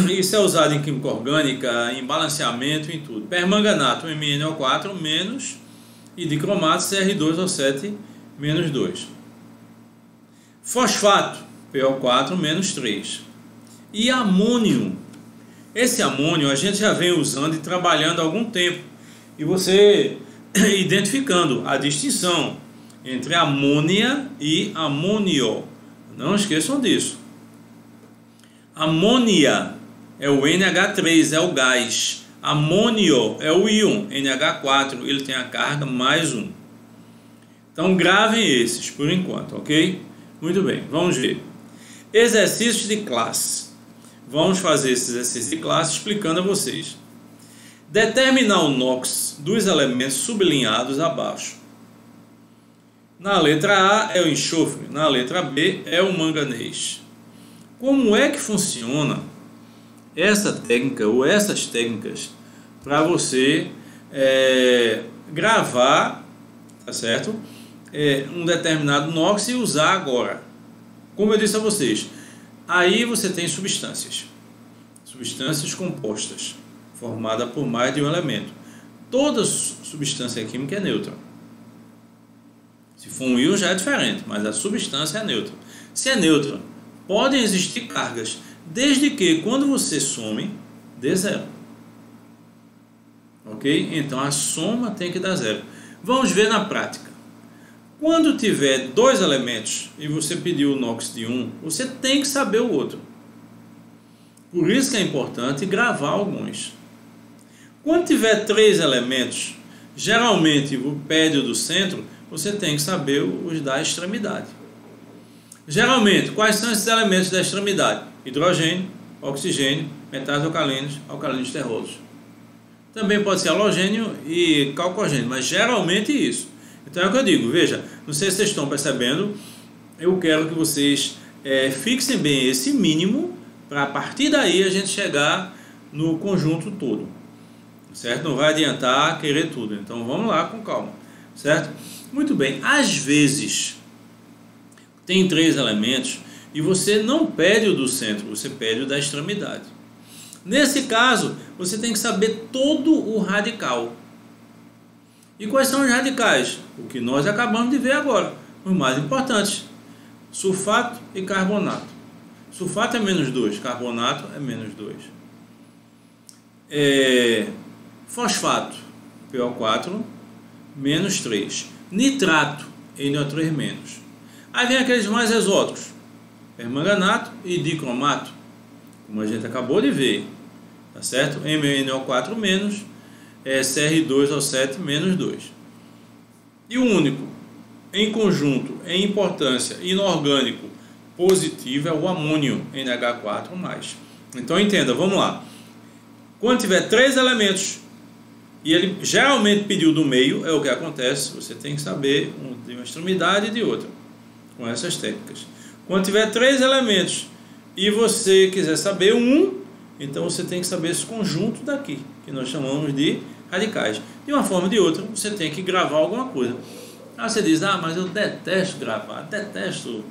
Isso é usado em química orgânica, em balanceamento, em tudo. Permanganato, MnO4 menos, e dicromato, Cr2O7 menos 2. Fosfato, PO4 menos 3. E amônio. Esse amônio a gente já vem usando e trabalhando há algum tempo. E você identificando a distinção entre amônia e amônio. Não esqueçam disso. Amônia é o NH3, é o gás. Amônio é o íon, NH4, ele tem a carga mais 1. Então gravem esses por enquanto, ok? Muito bem, vamos ver. Exercícios de classe. Vamos fazer esses exercícios de classe explicando a vocês. Determinar o NOx dos elementos sublinhados abaixo. Na letra A é o enxofre, na letra B é o manganês. Como é que funciona essa técnica ou essas técnicas para você gravar, tá certo? Um determinado NOx e usar agora? Como eu disse a vocês, aí você tem substâncias compostas, formada por mais de um elemento. Toda substância química é neutra. Se for um íon já é diferente, mas a substância é neutra. Se é neutra, podem existir cargas, desde que quando você some, dê zero. Ok? Então a soma tem que dar zero. Vamos ver na prática. Quando tiver dois elementos e você pediu o NOx de um, você tem que saber o outro. Por isso que é importante gravar alguns. Quando tiver três elementos, geralmente o pede o do centro, você tem que saber os da extremidade. Geralmente, quais são esses elementos da extremidade? Hidrogênio, oxigênio, metais alcalinos, alcalinos terrosos. Também pode ser halogênio e calcogênio, mas geralmente isso. Então é o que eu digo, veja, não sei se vocês estão percebendo, eu quero que vocês fixem bem esse mínimo, para a partir daí a gente chegar no conjunto todo, certo? Não vai adiantar querer tudo, então vamos lá com calma, certo? Muito bem, às vezes tem três elementos e você não pede o do centro, você pede o da extremidade. Nesse caso, você tem que saber todo o radical. E quais são os radicais? O que nós acabamos de ver agora, os mais importantes: sulfato e carbonato. Sulfato é menos 2, carbonato é menos 2. Fosfato, PO4, menos 3. Nitrato, NO3 menos. Aí vem aqueles mais exóticos: permanganato e dicromato, como a gente acabou de ver, tá certo? MnO4 menos, Cr2O7 menos 2. E o único em conjunto, em importância, inorgânico positivo é o amônio, NH4+. Então entenda, vamos lá. Quando tiver três elementos e ele geralmente pediu do meio, é o que acontece, você tem que saber de uma extremidade e de outra, com essas técnicas. Quando tiver três elementos e você quiser saber um, então você tem que saber esse conjunto daqui, que nós chamamos de radicais. De uma forma ou de outra, você tem que gravar alguma coisa. Aí você diz, mas eu detesto gravar, detesto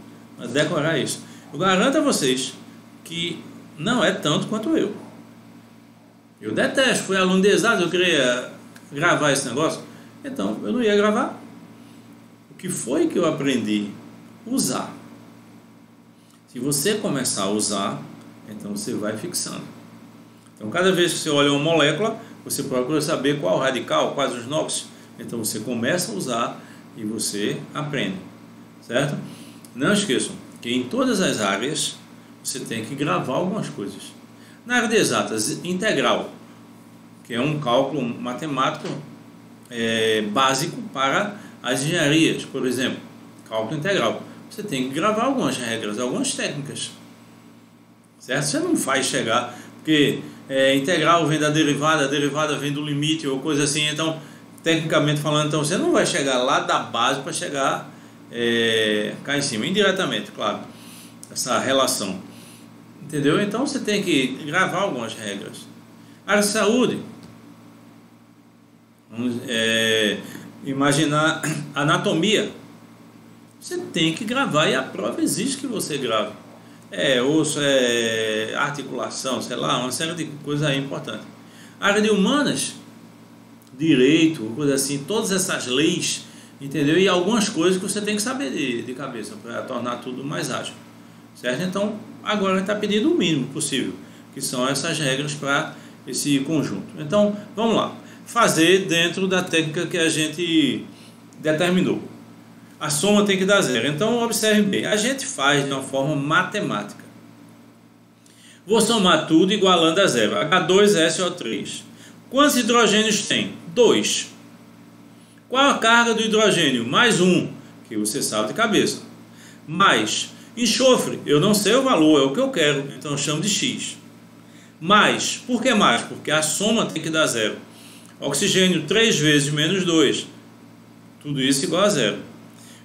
decorar isso. Eu garanto a vocês que não é tanto quanto eu. Eu detesto, fui aluno de exatas, eu queria gravar esse negócio, então eu não ia gravar. O que foi que eu aprendi? Usar. Se você começar a usar, então você vai fixando. Então cada vez que você olha uma molécula, você procura saber qual radical, quais os NOx. Então você começa a usar e você aprende, certo? Não esqueçam que em todas as áreas você tem que gravar algumas coisas. Na área de exatas, integral, que é um cálculo matemático básico para as engenharias, por exemplo, cálculo integral. Você tem que gravar algumas regras, algumas técnicas, certo? Você não faz chegar, porque integral vem da derivada, a derivada vem do limite ou coisa assim, então, tecnicamente falando, então, você não vai chegar lá da base para chegar cá em cima, indiretamente, claro, essa relação, entendeu? Então você tem que gravar algumas regras. Área de saúde, vamos imaginar anatomia, você tem que gravar e a prova exige que você grave. Osso, articulação, sei lá, uma série de coisas aí importantes. Área de humanas, direito, coisa assim, todas essas leis, entendeu? E algumas coisas que você tem que saber de cabeça para tornar tudo mais ágil, certo? Então, agora está pedindo o mínimo possível, que são essas regras para esse conjunto. Então, vamos lá. Fazer dentro da técnica que a gente determinou. A soma tem que dar zero. Então, observe bem. A gente faz de uma forma matemática. Vou somar tudo igualando a zero. H2SO3. Quantos hidrogênios tem? 2. Qual a carga do hidrogênio? Mais 1, que você sabe de cabeça. Mais enxofre, eu não sei o valor, é o que eu quero, então eu chamo de X. Mais, por que mais? Porque a soma tem que dar 0. Oxigênio 3 vezes menos 2, tudo isso igual a 0.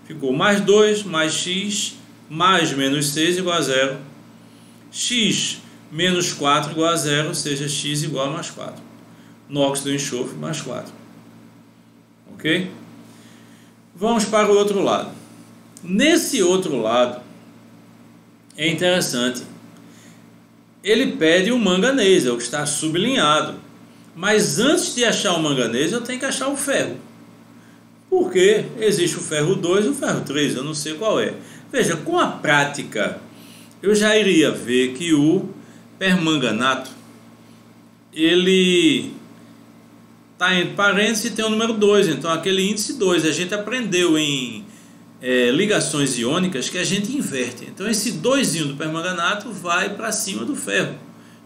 Ficou mais 2, mais X, mais menos 6 igual a 0. X menos 4 igual a 0, ou seja, X igual a mais 4. NOx do enxofre mais 4. Ok? Vamos para o outro lado. Nesse outro lado, é interessante. Ele pede o manganês, é o que está sublinhado. Mas antes de achar o manganês, eu tenho que achar o ferro. Porque existe o ferro 2 e o ferro 3, eu não sei qual é. Veja, com a prática, eu já iria ver que o permanganato, ele está em parênteses e tem o número 2, então aquele índice 2, a gente aprendeu em ligações iônicas que a gente inverte. Então esse 2 do permanganato vai para cima do ferro,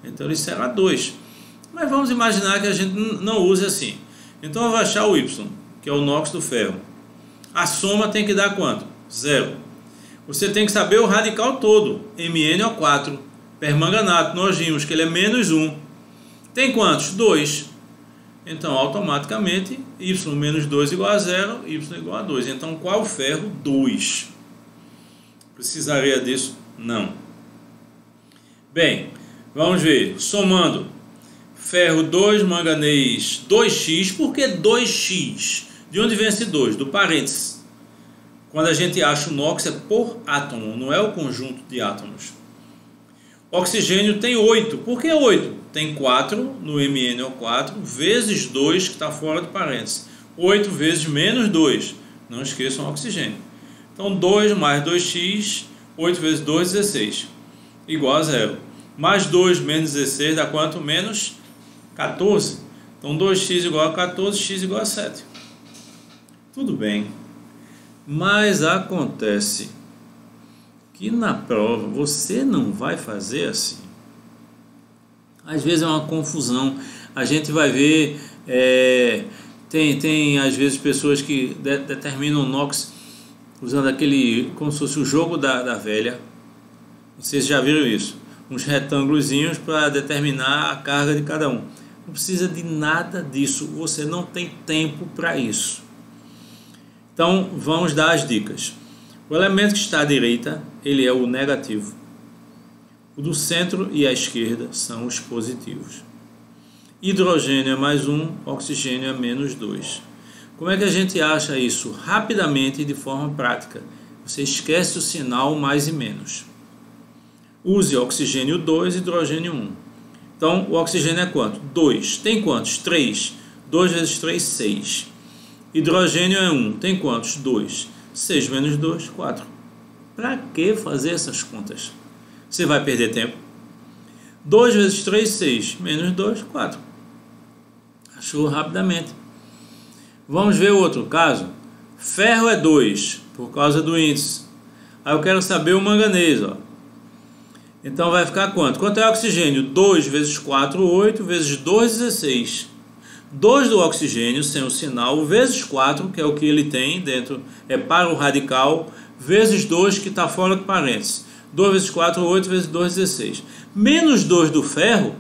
então ele será 2. Mas vamos imaginar que a gente não use assim. Então eu vou achar o Y, que é o NOx do ferro. A soma tem que dar quanto? 0. Você tem que saber o radical todo, MnO4, permanganato, nós vimos que ele é menos 1. Tem quantos? 2. Então, automaticamente, Y menos 2 igual a 0, Y igual a 2. Então, qual ferro? 2. Precisaria disso? Não. Bem, vamos ver. Somando. Ferro 2, manganês 2x. Por que 2x? De onde vem esse 2? Do parênteses. Quando a gente acha o NOx é por átomo, não é o conjunto de átomos. Oxigênio tem 8. Por que 8? Tem 4 no MnO4 vezes 2 que está fora do parênteses. 8 vezes menos 2. Não esqueçam o oxigênio. Então 2 mais 2x, 8 vezes 2, 16. Igual a 0. Mais 2 menos 16 dá quanto? Menos 14. Então 2x igual a 14, x igual a 7. Tudo bem. Mas acontece que na prova você não vai fazer assim. Às vezes é uma confusão. A gente vai ver, tem às vezes pessoas que determinam o NOx usando aquele, como se fosse o jogo da velha. Vocês já viram isso? Uns retângulozinhos para determinar a carga de cada um. Não precisa de nada disso. Você não tem tempo para isso. Então, vamos dar as dicas. O elemento que está à direita, ele é o negativo. O do centro e a esquerda são os positivos. Hidrogênio é mais 1, oxigênio é menos 2. Como é que a gente acha isso? Rapidamente e de forma prática. Você esquece o sinal mais e menos. Use oxigênio 2, hidrogênio 1. Então, o oxigênio é quanto? 2. Tem quantos? 3. 2 vezes 3, 6. Hidrogênio é 1. Tem quantos? 2. 6 menos 2, 4. Para que fazer essas contas? Você vai perder tempo. 2 vezes 3, 6. Menos 2, 4. Achou rapidamente. Vamos ver o outro caso. Ferro é 2, por causa do índice. Aí eu quero saber o manganês. Ó. Então vai ficar quanto? Quanto é o oxigênio? 2 vezes 4, 8. Vezes 2, 16. 2 do oxigênio, sem o sinal, vezes 4, que é o que ele tem dentro, é para o radical, vezes 2, que está fora do parênteses. 2 vezes 4, 8, vezes 2, 16. Menos 2 do ferro,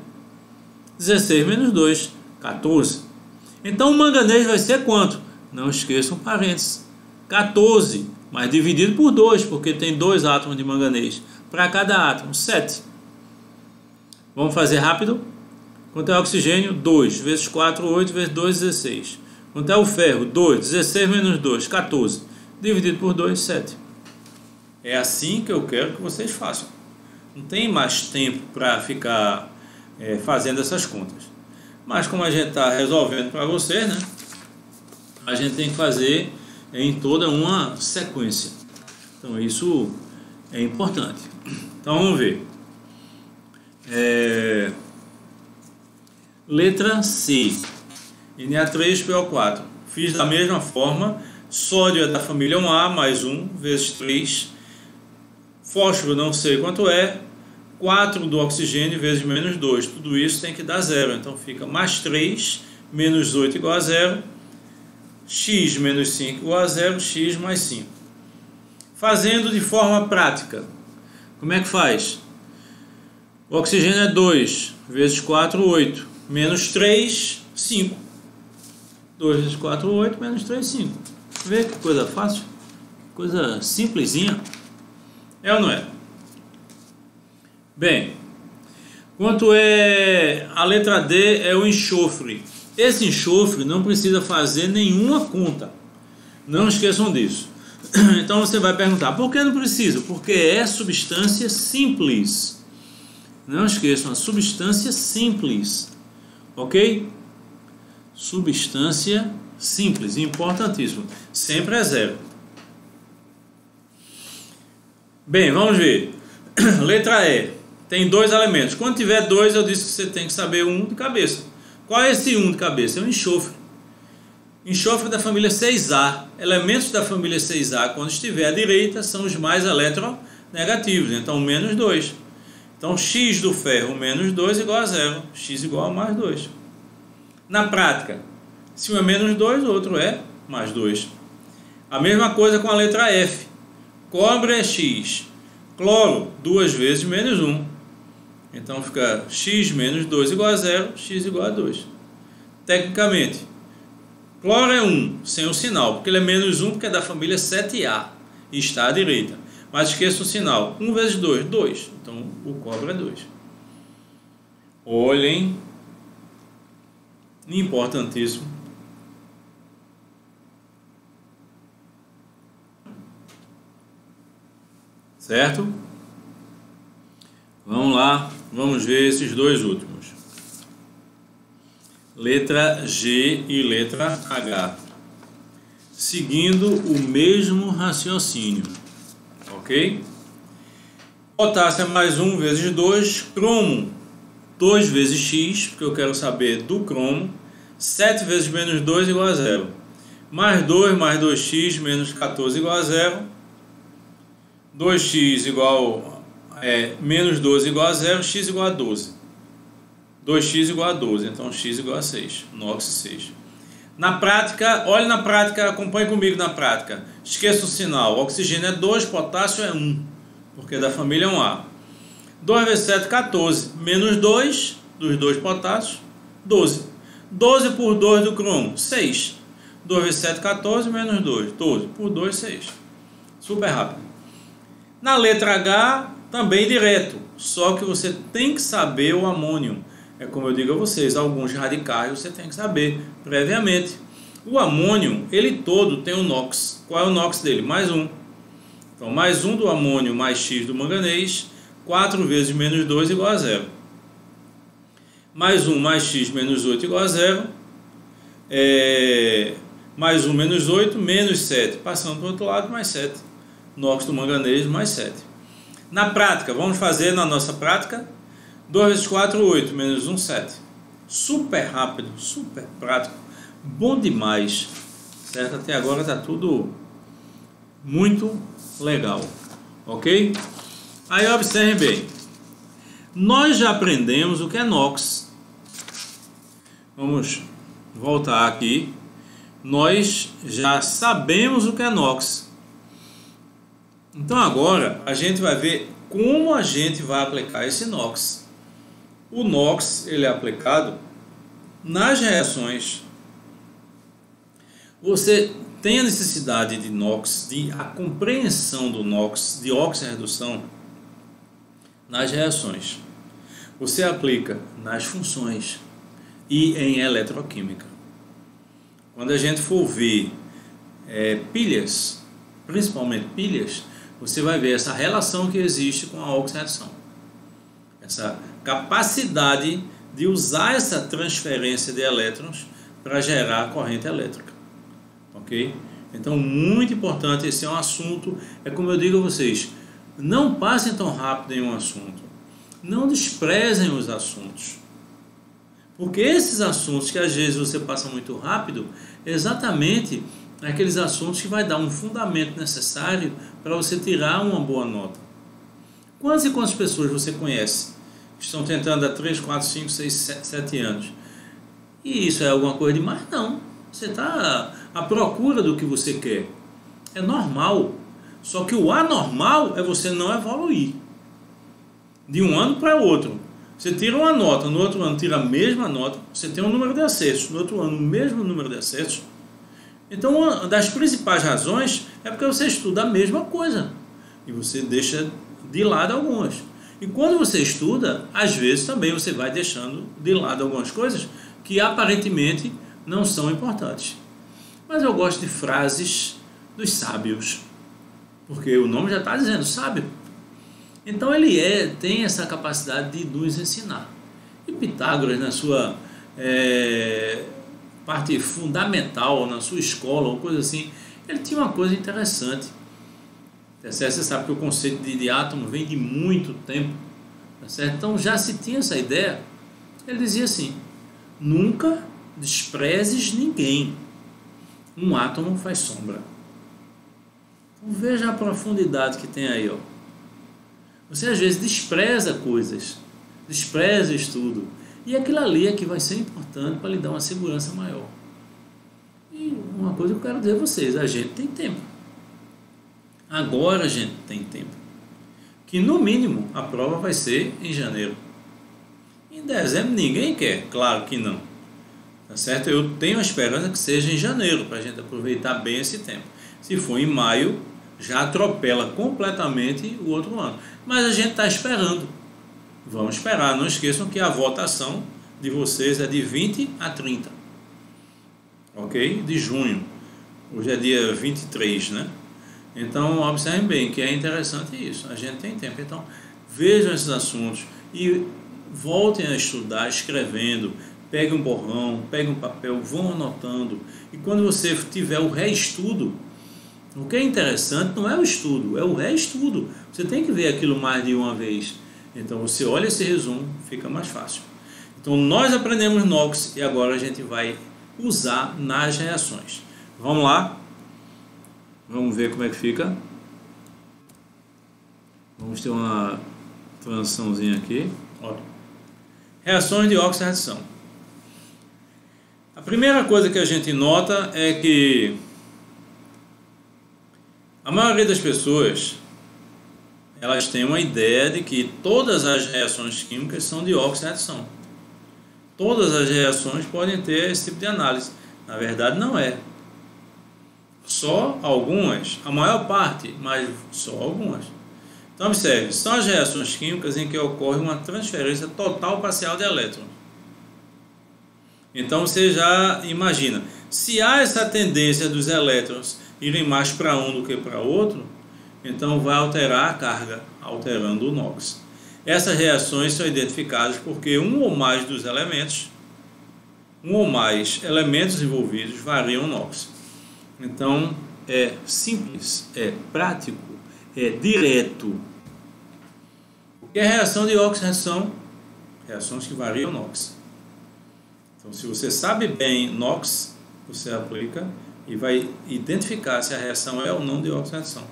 16 menos 2, 14. Então o manganês vai ser quanto? Não esqueçam parênteses. 14, mas dividido por 2, porque tem 2 átomos de manganês. Para cada átomo, 7. Vamos fazer rápido? Quanto é o oxigênio? 2 vezes 4, 8 vezes 2, 16. Quanto é o ferro? 2, 16 menos 2, 14. Dividido por 2, 7. É assim que eu quero que vocês façam. Não tem mais tempo para ficar fazendo essas contas. Mas como a gente está resolvendo para vocês, né? A gente tem que fazer em toda uma sequência. Então isso é importante. Então vamos ver. Letra C, Na3PO4. Fiz da mesma forma. Sódio é da família 1A, mais 1, vezes 3. Fósforo não sei quanto é. 4 do oxigênio vezes menos 2. Tudo isso tem que dar 0. Então fica mais 3, menos 8 igual a 0. x menos 5 igual a 0, x mais 5. Fazendo de forma prática, como é que faz? O oxigênio é 2 vezes 4, 8, menos 3, 5. 2 vezes 4, 8, menos 3, 5. Vê que coisa fácil? Coisa simplesinha. É ou não é? Bem, quanto é a letra D é o enxofre. Esse enxofre não precisa fazer nenhuma conta. Não esqueçam disso. Então você vai perguntar, por que não precisa? Porque é substância simples. Não esqueçam, a substância simples. Ok? Substância simples, importantíssimo. Sempre é 0. Bem, vamos ver. Letra E. Tem 2 elementos. Quando tiver 2, eu disse que você tem que saber um de cabeça. Qual é esse 1 de cabeça? É o enxofre. Enxofre da família 6A. Elementos da família 6A, quando estiver à direita, são os mais eletronegativos. Então, menos 2. Então, x do ferro menos 2 igual a 0. X igual a mais 2. Na prática, se um é menos 2, o outro é mais 2. A mesma coisa com a letra F. Cobre é x. Cloro, 2 vezes menos 1. Então fica x menos 2 igual a 0, x igual a 2. Tecnicamente, cloro é 1, sem o sinal, porque ele é menos 1, porque é da família 7A e está à direita. Mas esqueça o sinal. 1 vezes 2, 2. Então o cobre é 2. Olhem. Importantíssimo. Certo? Vamos lá, vamos ver esses dois últimos. Letra G e letra H. Seguindo o mesmo raciocínio. Ok? Potássio é mais 1 vezes 2. Cromo, 2 vezes x, porque eu quero saber do cromo. 7 vezes menos 2 igual a 0. Mais 2 mais 2x menos 14 igual a 0. 2x igual menos 12 igual a 0, x igual a 12. 2x igual a 12, então x igual a 6. NOx 6. Na prática, olhe na prática, acompanhe comigo na prática. Esqueça o sinal. O oxigênio é 2, potássio é 1, porque é da família 1A. 2 vezes 7, 14. Menos 2 dos 2 potássios, 12. 12 por 2 do cromo, 6. 2 vezes 7, 14, menos 2. 12 por 2, 6. Super rápido. Na letra H, também direto. Só que você tem que saber o amônio. É como eu digo a vocês, alguns radicais você tem que saber previamente. O amônio, ele todo tem o NOx. Qual é o NOx dele? Mais 1. Então, mais 1 do amônio mais x do manganês, 4 vezes menos 2 igual a 0. Mais 1 mais x menos 8 igual a 0. Mais 1 menos 8, menos 7. Passando para o outro lado, mais 7. NOx do manganês mais 7. Na prática, vamos fazer na nossa prática. 2 vezes 4, 8, menos 1, 7. Super rápido, super prático, bom demais. Certo? Até agora está tudo muito legal. Ok? Aí observem bem. Nós já aprendemos o que é NOx. Vamos voltar aqui. Nós já sabemos o que é NOx. Então agora a gente vai ver como a gente vai aplicar esse NOx. O NOx ele é aplicado nas reações. Você tem a necessidade de NOx, a compreensão do NOx, de oxirredução, nas reações. Você aplica nas funções e em eletroquímica. Quando a gente for ver pilhas, principalmente pilhas, você vai ver essa relação que existe com a oxidação. Essa capacidade de usar essa transferência de elétrons para gerar corrente elétrica. Ok? Então, muito importante, esse é um assunto, é como eu digo a vocês, não passem tão rápido em um assunto. Não desprezem os assuntos. Porque esses assuntos que às vezes você passa muito rápido, exatamente aqueles assuntos que vai dar um fundamento necessário para você tirar uma boa nota. Quantas e quantas pessoas você conhece que estão tentando há 3, 4, 5, 6, 7 anos? E isso é alguma coisa demais? Não. Você está à procura do que você quer. É normal. Só que o anormal é você não evoluir. De um ano para o outro. Você tira uma nota, no outro ano tira a mesma nota, você tem um número de acessos, no outro ano o mesmo número de acessos. Então, uma das principais razões é porque você estuda a mesma coisa e você deixa de lado algumas. E quando você estuda, às vezes também você vai deixando de lado algumas coisas que aparentemente não são importantes. Mas eu gosto de frases dos sábios, porque o nome já está dizendo sábio. Então ele tem essa capacidade de nos ensinar. E Pitágoras, na sua parte fundamental, na sua escola, ou coisa assim, ele tinha uma coisa interessante. Tá certo? Você sabe que o conceito de átomo vem de muito tempo. Tá certo? Então já se tinha essa ideia. Ele dizia assim: nunca desprezes ninguém. Um átomo faz sombra. Então veja a profundidade que tem aí, ó. Você às vezes despreza coisas, despreza estudo, e aquilo ali é que vai ser importante para lhe dar uma segurança maior. E uma coisa que eu quero dizer a vocês: a gente tem tempo. Agora a gente tem tempo. Que no mínimo a prova vai ser em janeiro. Em dezembro ninguém quer, claro que não. Tá certo? Eu tenho a esperança que seja em janeiro, para a gente aproveitar bem esse tempo. Se for em maio, já atropela completamente o outro ano. Mas a gente está esperando. Vamos esperar. Não esqueçam que a votação de vocês é de 20 a 30. Ok? De junho. Hoje é dia 23, né? Então, observem bem que é interessante isso. A gente tem tempo. Então, vejam esses assuntos e voltem a estudar escrevendo. Pegue um borrão, pegue um papel, vão anotando. E quando você tiver o reestudo, o que é interessante não é o estudo, é o reestudo. Você tem que ver aquilo mais de uma vez. Então você olha esse resumo, fica mais fácil. Então nós aprendemos NOx e agora a gente vai usar nas reações. Vamos lá? Vamos ver como é que fica. Vamos ter uma transiçãozinha aqui. Olha. Reações de oxi-redução. A primeira coisa que a gente nota é que a maioria das pessoas, elas têm uma ideia de que todas as reações químicas são de oxi-redução. Todas as reações podem ter esse tipo de análise. Na verdade não é. Só algumas, a maior parte, mas só algumas. Então observe, são as reações químicas em que ocorre uma transferência total parcial de elétrons. Então você já imagina, se há essa tendência dos elétrons irem mais para um do que para outro, então vai alterar a carga, alterando o NOx. Essas reações são identificadas porque um ou mais elementos envolvidos variam o NOx. Então é simples, é prático, é direto. O que é reação de oxi-redução? Reações que variam o NOx. Então, se você sabe bem NOx, você aplica e vai identificar se a reação é ou não de oxi-redução.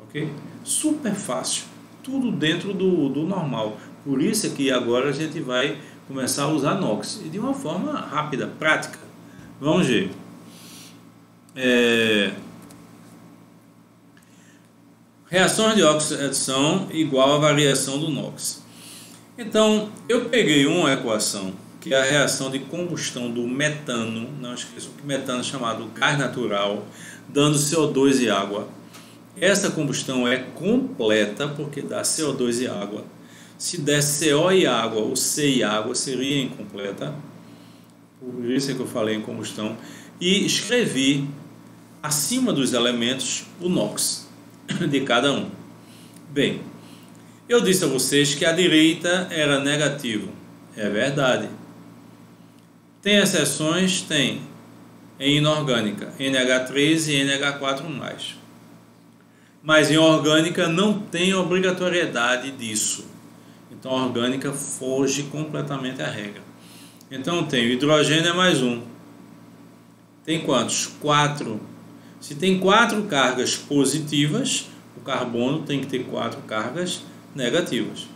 Ok? Super fácil. Tudo dentro do normal. Por isso é que agora a gente vai começar a usar NOx. E de uma forma rápida, prática. Vamos ver. Reações de oxi-redução igual a variação do NOx. Então, eu peguei uma equação que é a reação de combustão do metano, não esqueçam que metano é chamado gás natural, dando CO2 e água. Essa combustão é completa porque dá CO2 e água. Se der CO e água, ou C e água, seria incompleta. Por isso é que eu falei em combustão. E escrevi acima dos elementos o NOx de cada um. Bem, eu disse a vocês que a direita era negativo. É verdade. Tem exceções? Tem. Em inorgânica, NH3 e NH4+. Mas em orgânica não tem obrigatoriedade disso. Então a orgânica foge completamente à regra. Então tem o hidrogênio é mais um. Tem quantos? 4. Se tem 4 cargas positivas, o carbono tem que ter 4 cargas negativas.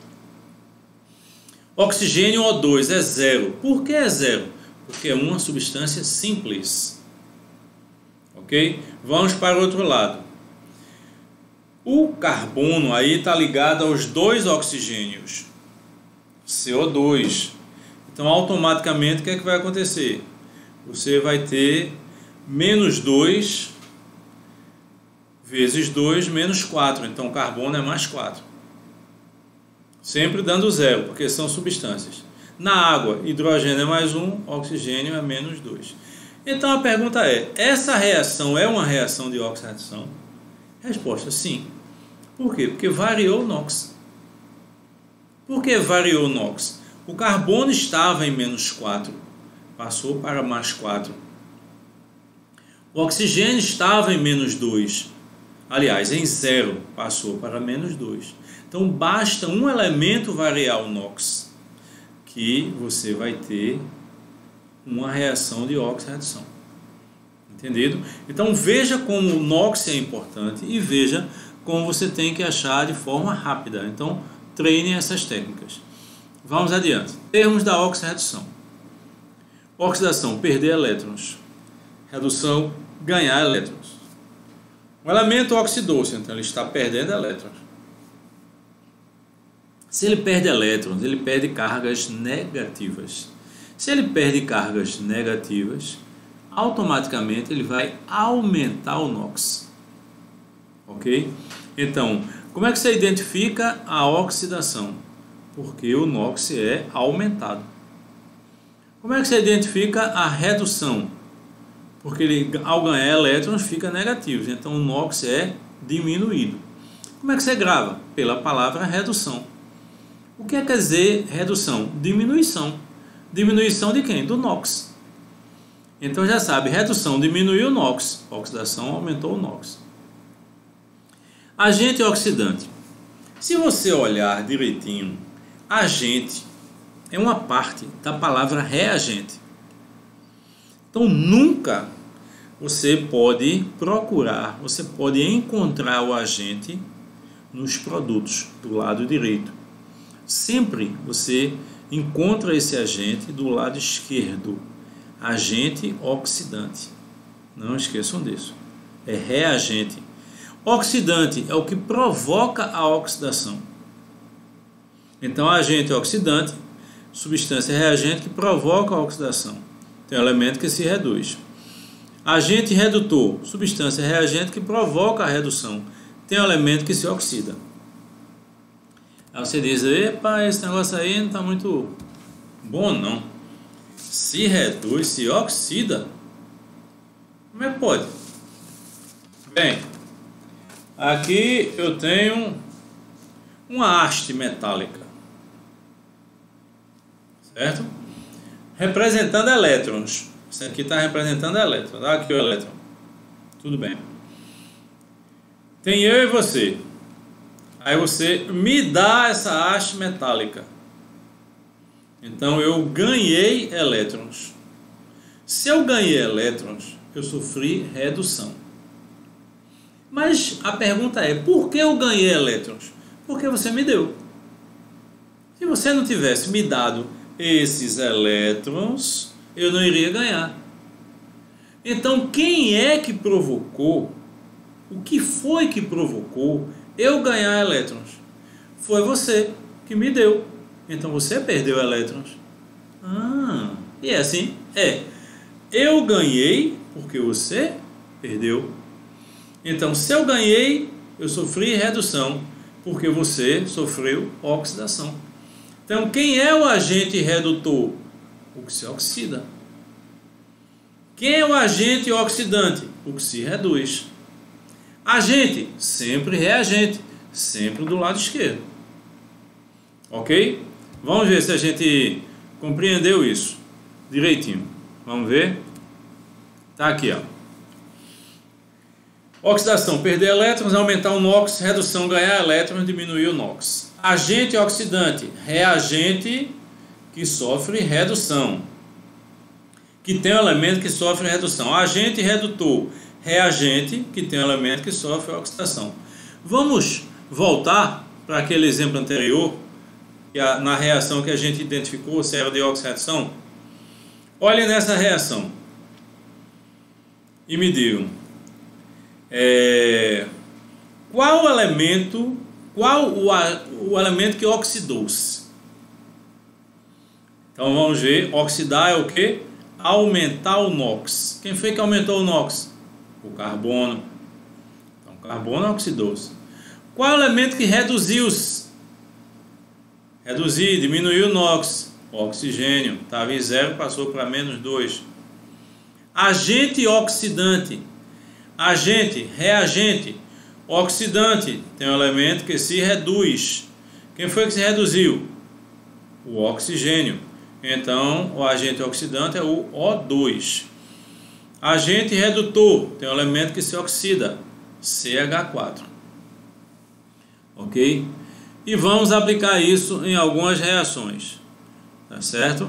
Oxigênio O2 é 0. Por que é 0? Porque é uma substância simples. ok? Vamos para o outro lado. O carbono aí está ligado aos dois oxigênios, CO2. Então, automaticamente, o que é que vai acontecer? Você vai ter menos 2 vezes 2 menos 4. Então, o carbono é mais 4. Sempre dando zero, porque são substâncias. Na água, hidrogênio é mais 1, oxigênio é menos 2. Então, a pergunta é, essa reação é uma reação de oxidação? Resposta, sim. Por quê? Porque variou o NOx. Por que variou o NOx? O carbono estava em menos 4, passou para mais 4. O oxigênio estava em menos 2, aliás, em 0, passou para menos 2. Então, basta um elemento variar o NOx, que você vai ter uma reação de oxidação. Entendido? Então, veja como o NOx é importante e veja como você tem que achar de forma rápida. Então, treine essas técnicas. Vamos adiante. Termos da oxirredução. Oxidação, perder elétrons. Redução, ganhar elétrons. O elemento oxidou-se, então ele está perdendo elétrons. Se ele perde elétrons, ele perde cargas negativas. Se ele perde cargas negativas, automaticamente ele vai aumentar o NOx. Ok? Então, como é que você identifica a oxidação? Porque o NOx é aumentado. Como é que você identifica a redução? Porque ele, ao ganhar elétrons, fica negativo. Então, o NOx é diminuído. Como é que você grava? Pela palavra redução. O que quer dizer redução? Diminuição. Diminuição de quem? Do NOx. Então, já sabe, redução diminuiu o NOx. Oxidação aumentou o NOx. Agente oxidante. Se você olhar direitinho, agente é uma parte da palavra reagente. Então, nunca você pode procurar, você pode encontrar o agente nos produtos do lado direito. Sempre você encontra esse agente do lado esquerdo. Agente oxidante. Não esqueçam disso. É reagente. Oxidante é o que provoca a oxidação. Então, agente oxidante, substância reagente que provoca a oxidação. Tem um elemento que se reduz. Agente redutor, substância reagente que provoca a redução. Tem um elemento que se oxida. Aí você diz, epa, esse negócio aí não está muito bom não. Se reduz, se oxida. Como é que pode? Bem, aqui eu tenho uma haste metálica, certo? Representando elétrons. Isso aqui está representando elétrons. Tá? Aqui o elétron. Tudo bem. Tem eu e você. Aí você me dá essa haste metálica. Então eu ganhei elétrons. Se eu ganhei elétrons, eu sofri redução. Mas a pergunta é, por que eu ganhei elétrons? Porque você me deu. Se você não tivesse me dado esses elétrons, eu não iria ganhar. Então, quem é que provocou? O que foi que provocou eu ganhar elétrons? Foi você que me deu. Então, você perdeu elétrons. E é assim? Eu ganhei porque você perdeu. Então, se eu ganhei, eu sofri redução porque você sofreu oxidação. Então, quem é o agente redutor? O que se oxida. Quem é o agente oxidante? O que se reduz. Agente, sempre reagente, sempre do lado esquerdo. Ok? Vamos ver se a gente compreendeu isso direitinho. Vamos ver? Tá aqui, ó. Oxidação, perder elétrons, aumentar o NOx, redução, ganhar elétrons, diminuir o NOx. Agente oxidante, reagente que sofre redução, que tem um elemento que sofre redução. Agente redutor, reagente que tem um elemento que sofre oxidação. Vamos voltar para aquele exemplo anterior, na reação que a gente identificou, se era de oxirredução. Olhem nessa reação e me digam, Qual o elemento que oxidou-se? Então vamos ver, oxidar é o que? Aumentar o NOx. Quem foi que aumentou o NOx? O carbono. Então o carbono oxidou-se. Qual o elemento que reduziu-se? Diminuiu o NOx. O oxigênio. Estava em 0, passou para -2. Agente oxidante. Agente, reagente. Oxidante tem um elemento que se reduz. Quem foi que se reduziu? O oxigênio. Então, o agente oxidante é o O2. Agente redutor tem um elemento que se oxida, CH4. Ok? E vamos aplicar isso em algumas reações. Tá certo?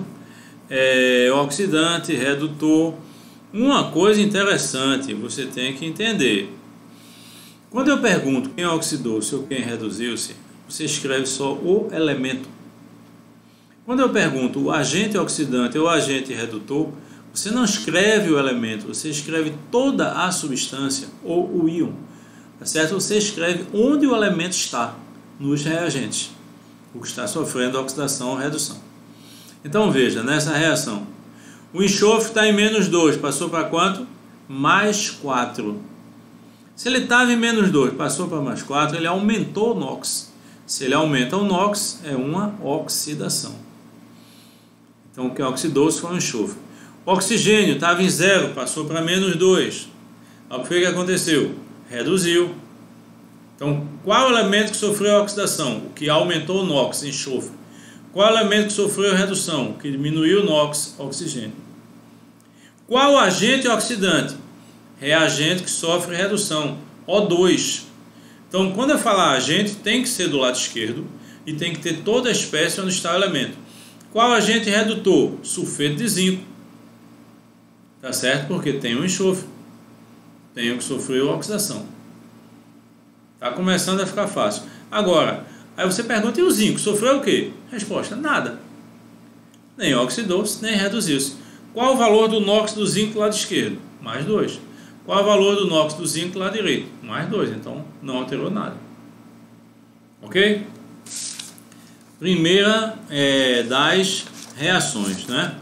Oxidante, redutor. Uma coisa interessante você tem que entender. Quando eu pergunto quem oxidou-se ou quem reduziu-se, você escreve só o elemento. Quando eu pergunto o agente oxidante ou o agente redutor, você não escreve o elemento, você escreve toda a substância ou o íon. Tá certo? Você escreve onde o elemento está nos reagentes, o que está sofrendo oxidação ou redução. Então veja, nessa reação, o enxofre está em -2, passou para quanto? +4. Se ele estava em -2, passou para +4, ele aumentou o NOx. Se ele aumenta o NOx, é uma oxidação. Então o que oxidou-se foi o enxofre. O oxigênio estava em 0, passou para -2. O que foi que aconteceu? Reduziu. Então qual elemento que sofreu a oxidação? O que aumentou o NOx, enxofre. Qual elemento que sofreu a redução? O que diminuiu o NOx, oxigênio. Qual o agente oxidante? Reagente que sofre redução, O2. Então, quando eu falar agente, tem que ser do lado esquerdo e tem que ter toda a espécie onde está o elemento. Qual agente redutor? Sulfeto de zinco. Tá certo? Porque tem um enxofre. Tem o que sofreu oxidação. Tá começando a ficar fácil. Agora, aí você pergunta, e o zinco? Sofreu o quê? Resposta, nada. Nem oxidou-se, nem reduziu-se. Qual o valor do NOx do zinco do lado esquerdo? +2. Qual o valor do NOx do zinco do lado direito? +2. Então, não alterou nada. Ok? Primeira das reações, né?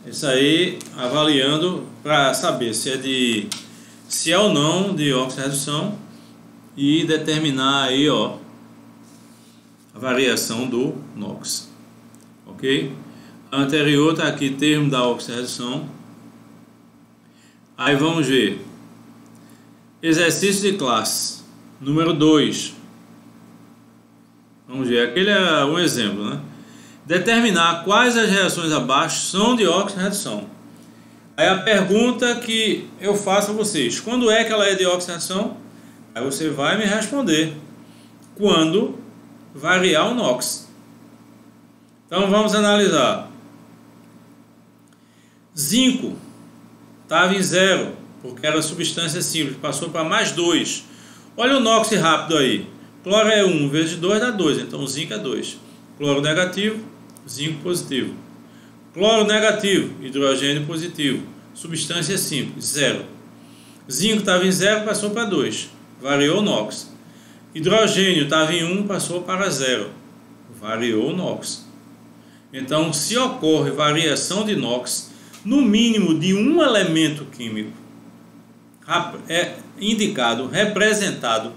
Isso aí, avaliando para saber se é ou não de oxirredução e determinar aí, ó, a variação do NOx. Ok? A anterior está aqui, termo da oxirredução. Aí vamos ver. Exercício de classe. Número 2. Vamos ver. Aquele é um exemplo, né? Determinar quais as reações abaixo são de oxirredução. Aí a pergunta que eu faço a vocês. Quando é que ela é de oxirredução? Aí você vai me responder. Quando variar o NOx. Então vamos analisar. Zinco estava em 0, porque era substância simples, passou para +2. Olha o NOx rápido aí. Cloro é 1 vezes 2 dá 2, então zinco é 2. Cloro negativo, zinco positivo. Cloro negativo, hidrogênio positivo. Substância simples, 0. Zinco estava em 0, passou para 2. Variou o NOx. Hidrogênio estava em 1, passou para 0. Variou o NOx. Então, se ocorre variação de NOx, no mínimo de um elemento químico é indicado, representado,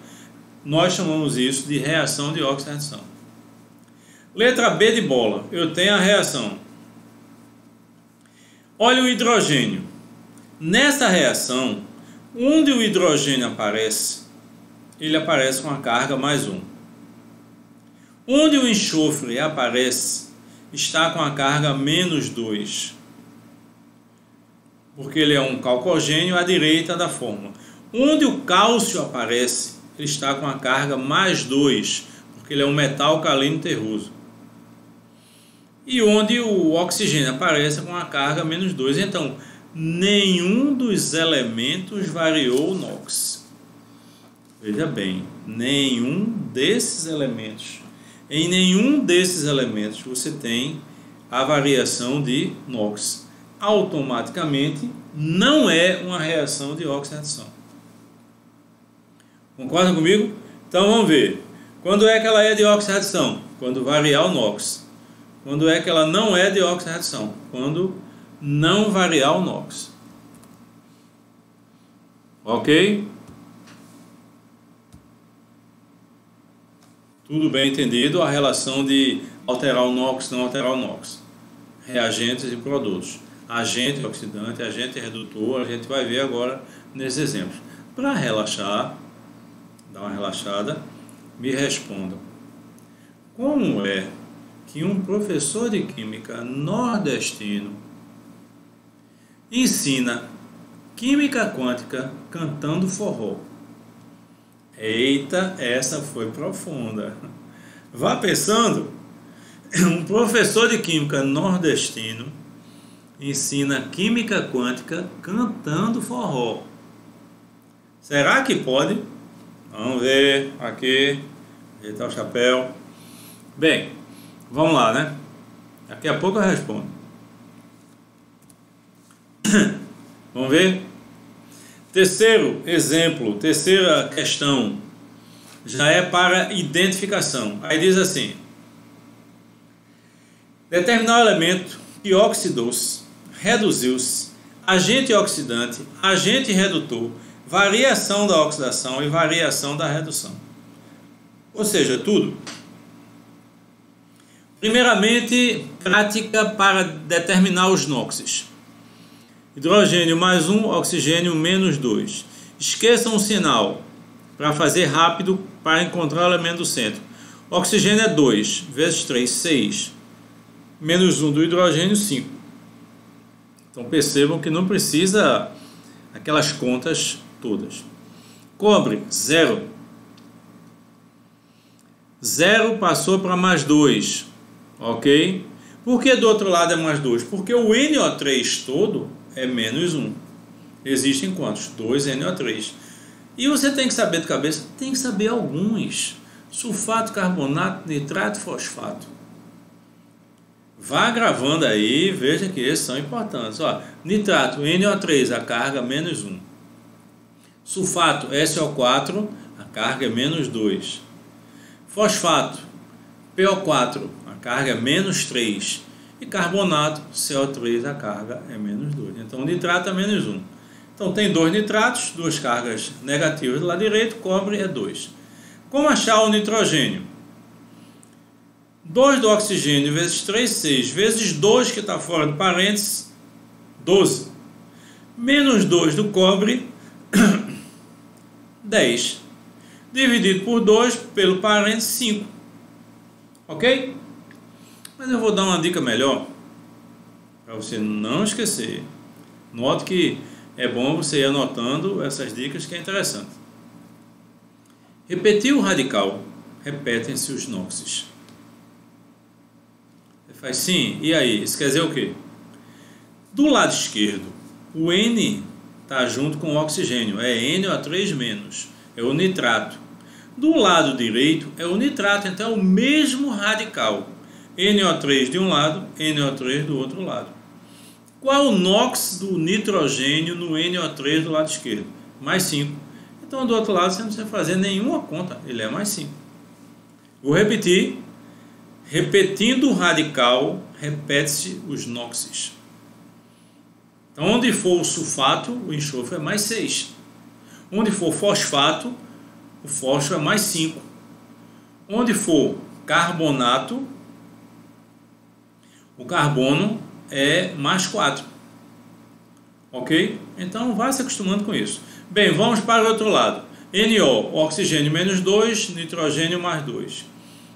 nós chamamos isso de reação de oxirredução. Letra B de bola, eu tenho a reação. Olha o hidrogênio. Nessa reação, onde o hidrogênio aparece, ele aparece com a carga +1. Onde o enxofre aparece, está com a carga -2. Porque ele é um calcogênio à direita da fórmula. Onde o cálcio aparece, ele está com a carga +2, porque ele é um metal calino terroso. E onde o oxigênio aparece com a carga -2. Então, nenhum dos elementos variou o NOx. Veja bem, nenhum desses elementos. Em nenhum desses elementos você tem a variação de NOx. Automaticamente não é uma reação de oxirredução. Concordam comigo? Então vamos ver. Quando é que ela é de oxirredução? Quando variar o NOx. Quando é que ela não é de oxirredução? Quando não variar o NOx. Ok? Tudo bem entendido a relação de alterar o NOx, não alterar o NOx. Reagentes e produtos. Agente oxidante, agente redutor, a gente vai ver agora nesses exemplos. Para relaxar, dar uma relaxada, me respondam. Como é que um professor de química nordestino ensina química quântica cantando forró? Eita, essa foi profunda. Vá pensando. Um professor de química nordestino ensina química quântica cantando forró. Será que pode? Vamos ver aqui. Ajeitar o chapéu. Bem, vamos lá, né? Daqui a pouco eu respondo. Vamos ver? Terceiro exemplo, terceira questão, já é para identificação. Aí diz assim: determinar o elemento que oxidou-se, reduziu-se, agente oxidante, agente redutor, variação da oxidação e variação da redução. Ou seja, tudo. Primeiramente, prática para determinar os NOxes. Hidrogênio mais 1, oxigênio menos 2. Esqueçam o sinal para fazer rápido para encontrar o elemento do centro. Oxigênio é 2, vezes 3, 6. Menos 1 do hidrogênio, 5. Então percebam que não precisa aquelas contas todas. Cobre, 0. 0 passou para mais 2. Ok? Por que do outro lado é mais 2? Porque o NO3 todo é menos 1. Existem quantos? 2 NO3. E você tem que saber de cabeça? Tem que saber alguns. Sulfato, carbonato, nitrato, fosfato. Vá gravando aí, veja que esses são importantes. Ó, nitrato, NO3, a carga menos 1. Sulfato, SO4, a carga é menos 2. Fosfato, PO4, a carga é menos 3. E carbonato, CO3, a carga é menos 2. Então, nitrato é menos 1. Então, tem 2 nitratos, 2 cargas negativas do lado direito, cobre é 2. Como achar o nitrogênio? 2 do oxigênio vezes 3, 6, vezes 2 que está fora do parênteses, 12. Menos 2 do cobre, 10. Dividido por 2 pelo parênteses, 5. Ok? Mas eu vou dar uma dica melhor, para você não esquecer. Note que é bom você ir anotando essas dicas, que é interessante. Repetir o radical, repetem-se os NOxes. Você faz sim, e aí? Isso quer dizer o quê? Do lado esquerdo, o N está junto com o oxigênio, é NO3-, é o nitrato. Do lado direito é o nitrato, então é o mesmo radical. NO3 de um lado, NO3 do outro lado. Qual o NOx do nitrogênio no NO3 do lado esquerdo? Mais 5. Então do outro lado você não precisa fazer nenhuma conta, ele é mais 5. Vou repetir. Repetindo o radical, repete-se os NOxes. Então onde for o sulfato, o enxofre é mais 6. Onde for fosfato, o fósforo é mais 5. Onde for carbonato, o carbono é mais 4. Ok? Então vá se acostumando com isso. Bem, vamos para o outro lado. NO, oxigênio menos 2, nitrogênio mais 2.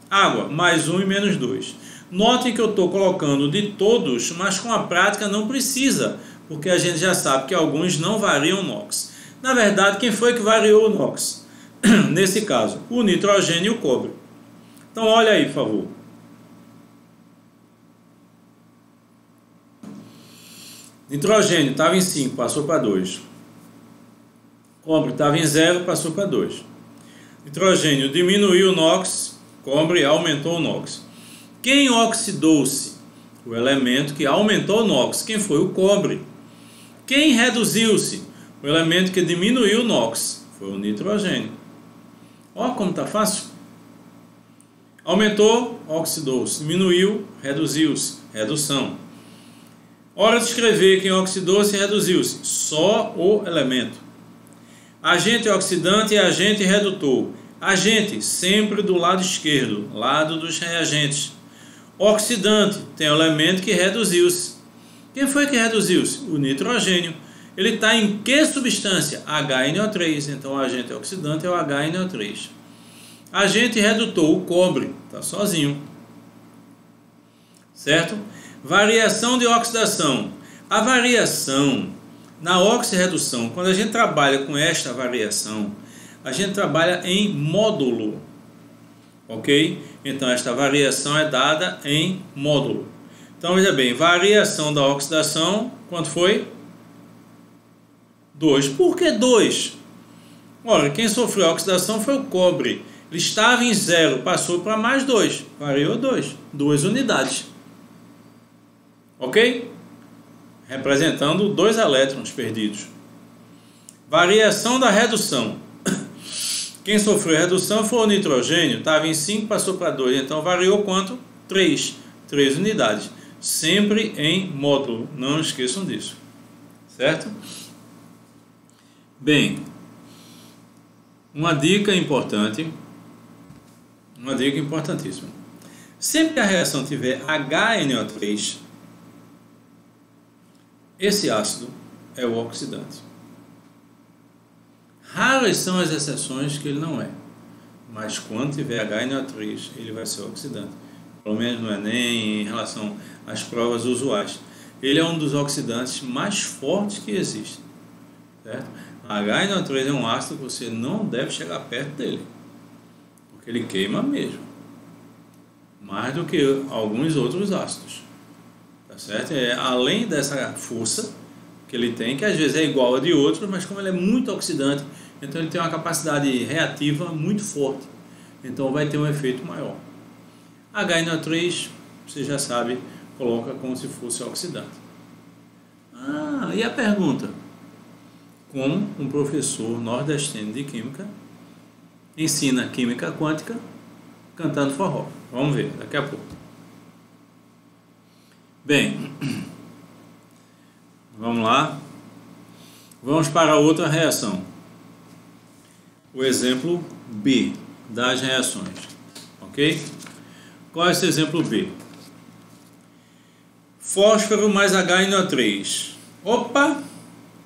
Água, mais 1 e menos 2. Notem que eu estou colocando de todos, mas com a prática não precisa, porque a gente já sabe que alguns não variam o NOx. Na verdade, quem foi que variou o NOx? Nesse caso, o nitrogênio e o cobre. Então olha aí, por favor. Nitrogênio estava em 5, passou para 2. Cobre estava em 0, passou para 2. Nitrogênio diminuiu o NOx, cobre aumentou o NOx. Quem oxidou-se? O elemento que aumentou o NOx. Quem foi? O cobre. Quem reduziu-se? O elemento que diminuiu o NOx. Foi o nitrogênio. Ó como está fácil. Aumentou, oxidou-se. Diminuiu, reduziu-se. Redução. Hora de escrever quem oxidou-se e reduziu-se. Só o elemento. Agente oxidante e agente redutor. Agente, sempre do lado esquerdo, lado dos reagentes. Oxidante, tem o elemento que reduziu-se. Quem foi que reduziu-se? O nitrogênio. Ele está em que substância? HNO3. Então o agente oxidante é o HNO3. Agente redutor, o cobre. Está sozinho. Certo? Variação de oxidação. A variação na oxirredução, quando a gente trabalha com esta variação, a gente trabalha em módulo. Ok? Então esta variação é dada em módulo. Então veja bem, variação da oxidação, quanto foi? 2. Por que 2? Ora, quem sofreu a oxidação foi o cobre. Ele estava em 0, passou para mais 2. Variou 2. 2 unidades. Ok? Representando 2 elétrons perdidos. Variação da redução. Quem sofreu a redução foi o nitrogênio. Estava em 5, passou para 2. Então variou quanto? 3. 3 unidades. Sempre em módulo. Não esqueçam disso. Certo? Bem, uma dica importante, uma dica importantíssima. Sempre que a reação tiver HNO3, esse ácido é o oxidante. Raras são as exceções que ele não é, mas quando tiver HNO3, ele vai ser oxidante. Pelo menos no Enem, em relação às provas usuais. Ele é um dos oxidantes mais fortes que existem. Certo? HNO3 é um ácido que você não deve chegar perto dele, porque ele queima mesmo, mais do que alguns outros ácidos, tá certo? Além dessa força que ele tem, que às vezes é igual a de outros, mas como ele é muito oxidante, então ele tem uma capacidade reativa muito forte, então vai ter um efeito maior. HNO3, você já sabe, coloca como se fosse oxidante. E a pergunta? Como um professor nordestino de química ensina química quântica cantando forró? Vamos ver daqui a pouco. Bem, vamos lá. Vamos para outra reação. O exemplo B das reações. Ok? Qual é esse exemplo B? Fósforo mais HNO3. Opa!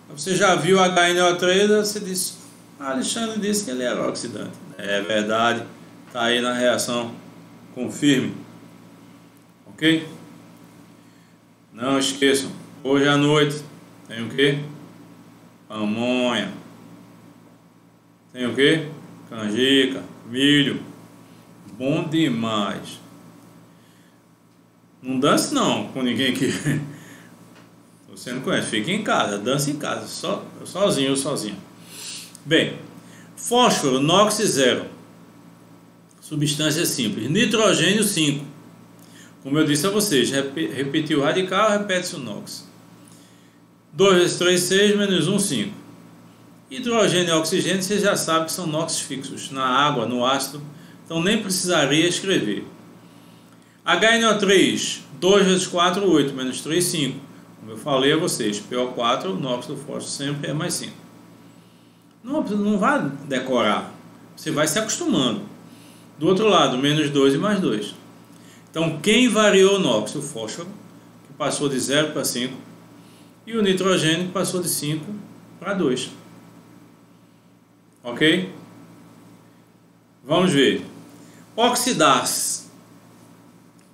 Você já viu HNO3, você disse, Alexandre disse que ele era oxidante. É verdade, está aí na reação, confirme. Ok? Não esqueçam, hoje à noite tem o que? Pamonha. Tem o que? Canjica, milho. Bom demais. Não dance não com ninguém aqui. Você não conhece, fique em casa, dance em casa, sozinho. Bem, fósforo, NOx 0, substância simples, nitrogênio 5, como eu disse a vocês, repetiu o radical, repete-se o NOx, 2 vezes 3, 6, menos 1, 5, hidrogênio e oxigênio, vocês já sabem que são NOx fixos, na água, no ácido, então nem precisaria escrever. HNO3, 2 vezes 4, 8, menos 3, 5. Como eu falei a vocês, PO4, o NOx do fósforo sempre é mais 5. Não vai decorar, você vai se acostumando. Do outro lado, menos 2 e mais 2. Então, quem variou o NOx? O fósforo, que passou de 0 para 5, e o nitrogênio, que passou de 5 para 2. Ok? Vamos ver. Oxidar-se,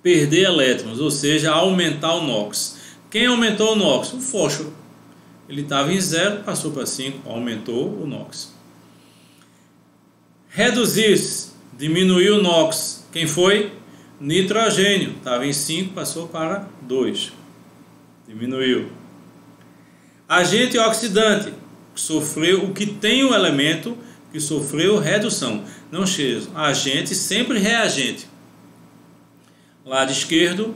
perder elétrons, ou seja, aumentar o NOx. Quem aumentou o NOx? O fósforo. Ele estava em 0, passou para 5, aumentou o NOx. Reduzir-se, diminuiu o NOx. Quem foi? Nitrogênio. Estava em 5, passou para 2. Diminuiu. Agente oxidante. Sofreu o que tem o elemento que sofreu redução. Não esqueçam, agente sempre reagente. Lado esquerdo,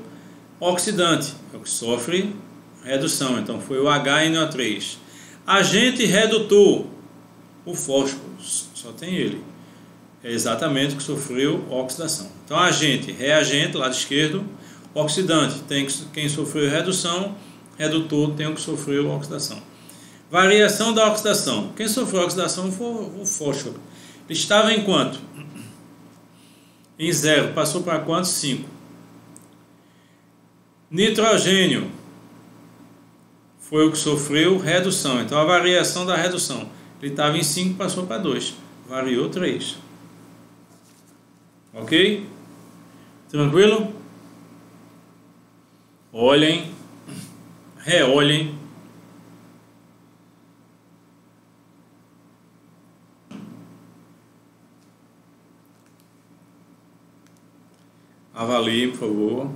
oxidante, é o que sofre redução, então foi o HNO3. Agente redutor, o fósforo, só tem ele. é exatamente o que sofreu oxidação. Então, agente, reagente, lado esquerdo, oxidante, tem quem sofreu redução, redutor tem o que sofreu oxidação. Variação da oxidação. Quem sofreu oxidação foi o fósforo. Ele estava em quanto? Em 0. Passou para quanto? 5. Nitrogênio foi o que sofreu redução. Então, a variação da redução. Ele estava em 5, passou para 2. Variou 3. Ok? Tranquilo? Olhem, reolhem. Avaliem, por favor.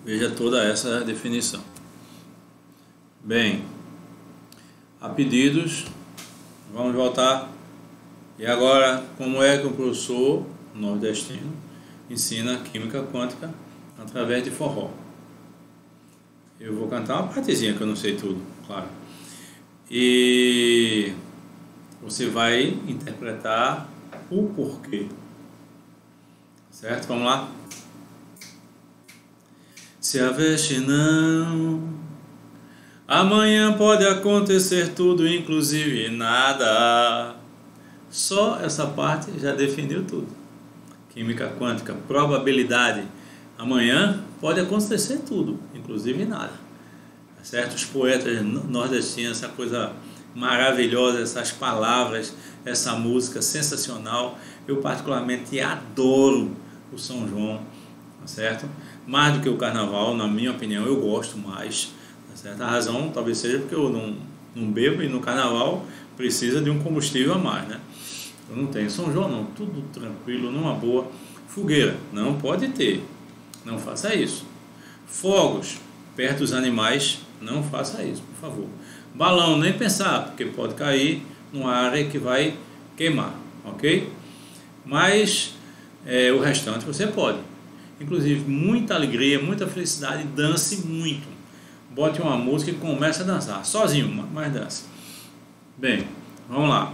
Veja toda essa definição. Bem, a pedidos, vamos voltar. E agora, como é que o professor nordestino ensina química quântica através de forró? Eu vou cantar uma partezinha que eu não sei tudo, claro. E você vai interpretar o porquê. Certo? Vamos lá? Se aveste não, amanhã pode acontecer tudo, inclusive nada. Só essa parte já definiu tudo. Química quântica, probabilidade. Amanhã pode acontecer tudo, inclusive nada. Certo? Os poetas nordestinos, essa coisa maravilhosa, essas palavras, essa música sensacional. Eu particularmente adoro o São João, tá certo? Mais do que o Carnaval, na minha opinião, eu gosto mais, tá certo? A razão talvez seja porque eu não bebo e no Carnaval precisa de um combustível a mais, né? Eu não tenho São João não, tudo tranquilo, numa boa. Fogueira, não pode ter, não faça isso. Fogos, perto dos animais, não faça isso, por favor. Balão, nem pensar, porque pode cair numa área que vai queimar, ok? Mas o restante você pode. Inclusive, muita alegria, muita felicidade, dance muito. Bote uma música e comece a dançar, sozinho, mas dance. Bem, vamos lá.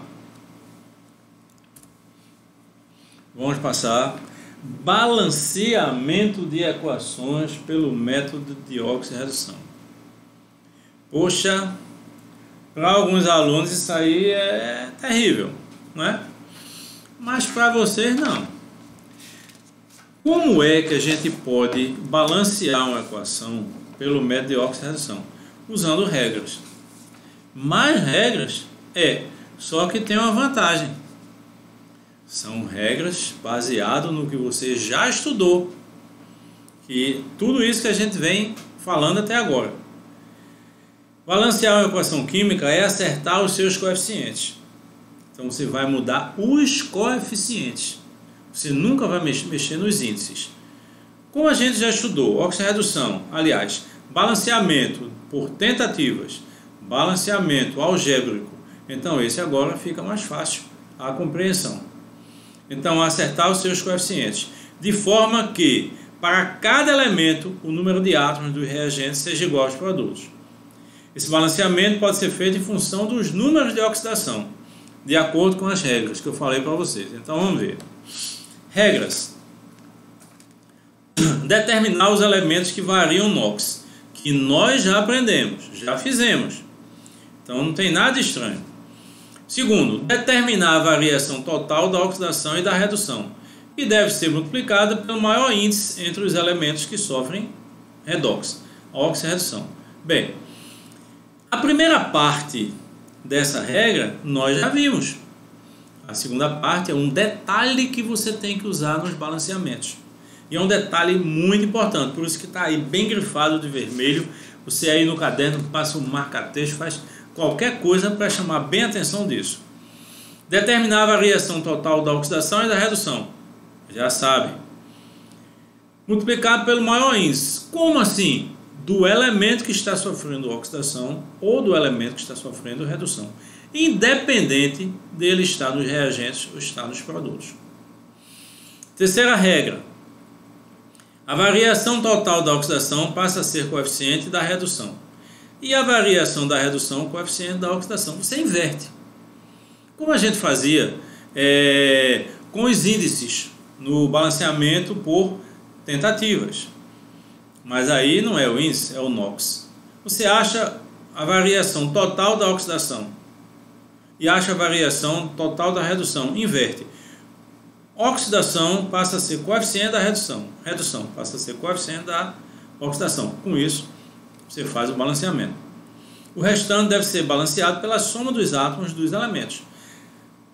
Vamos passar balanceamento de equações pelo método de oxirredução. Poxa, para alguns alunos isso aí é terrível, não é? Mas para vocês não. Como é que a gente pode balancear uma equação pelo método de oxirredução? Usando regras. Mais regras só que tem uma vantagem. São regras baseadas no que você já estudou. E tudo isso que a gente vem falando até agora. Balancear uma equação química é acertar os seus coeficientes. Então você vai mudar os coeficientes. Você nunca vai mexer nos índices. Como a gente já estudou, oxirredução, aliás, balanceamento por tentativas, balanceamento algébrico. Então esse agora fica mais fácil a compreensão. Então acertar os seus coeficientes, de forma que para cada elemento o número de átomos dos reagentes seja igual aos produtos. Esse balanceamento pode ser feito em função dos números de oxidação, de acordo com as regras que eu falei para vocês. Então vamos ver. Regras. Determinar os elementos que variam no ox, que nós já aprendemos, já fizemos. Então não tem nada estranho. Segundo, determinar a variação total da oxidação e da redução, que deve ser multiplicada pelo maior índice entre os elementos que sofrem redox, a oxirredução. Bem, a primeira parte dessa regra nós já vimos. A segunda parte é um detalhe que você tem que usar nos balanceamentos. E é um detalhe muito importante, por isso que está aí bem grifado de vermelho. Você aí no caderno passa um marca-texto, faz qualquer coisa para chamar bem a atenção disso. Determinar a variação total da oxidação e da redução. Já sabe. Multiplicado pelo maior índice. Como assim? Do elemento que está sofrendo oxidação ou do elemento que está sofrendo redução. Independente dele estar nos reagentes ou estar nos produtos. Terceira regra. A variação total da oxidação passa a ser coeficiente da redução. E a variação da redução, coeficiente da oxidação. Você inverte. como a gente fazia com os índices no balanceamento por tentativas. Mas aí não é o índice, é o NOx. Você acha a variação total da oxidação e acha a variação total da redução. Inverte. Oxidação passa a ser coeficiente da redução. Redução passa a ser coeficiente da oxidação. Com isso, você faz o balanceamento. O restante deve ser balanceado pela soma dos átomos dos elementos.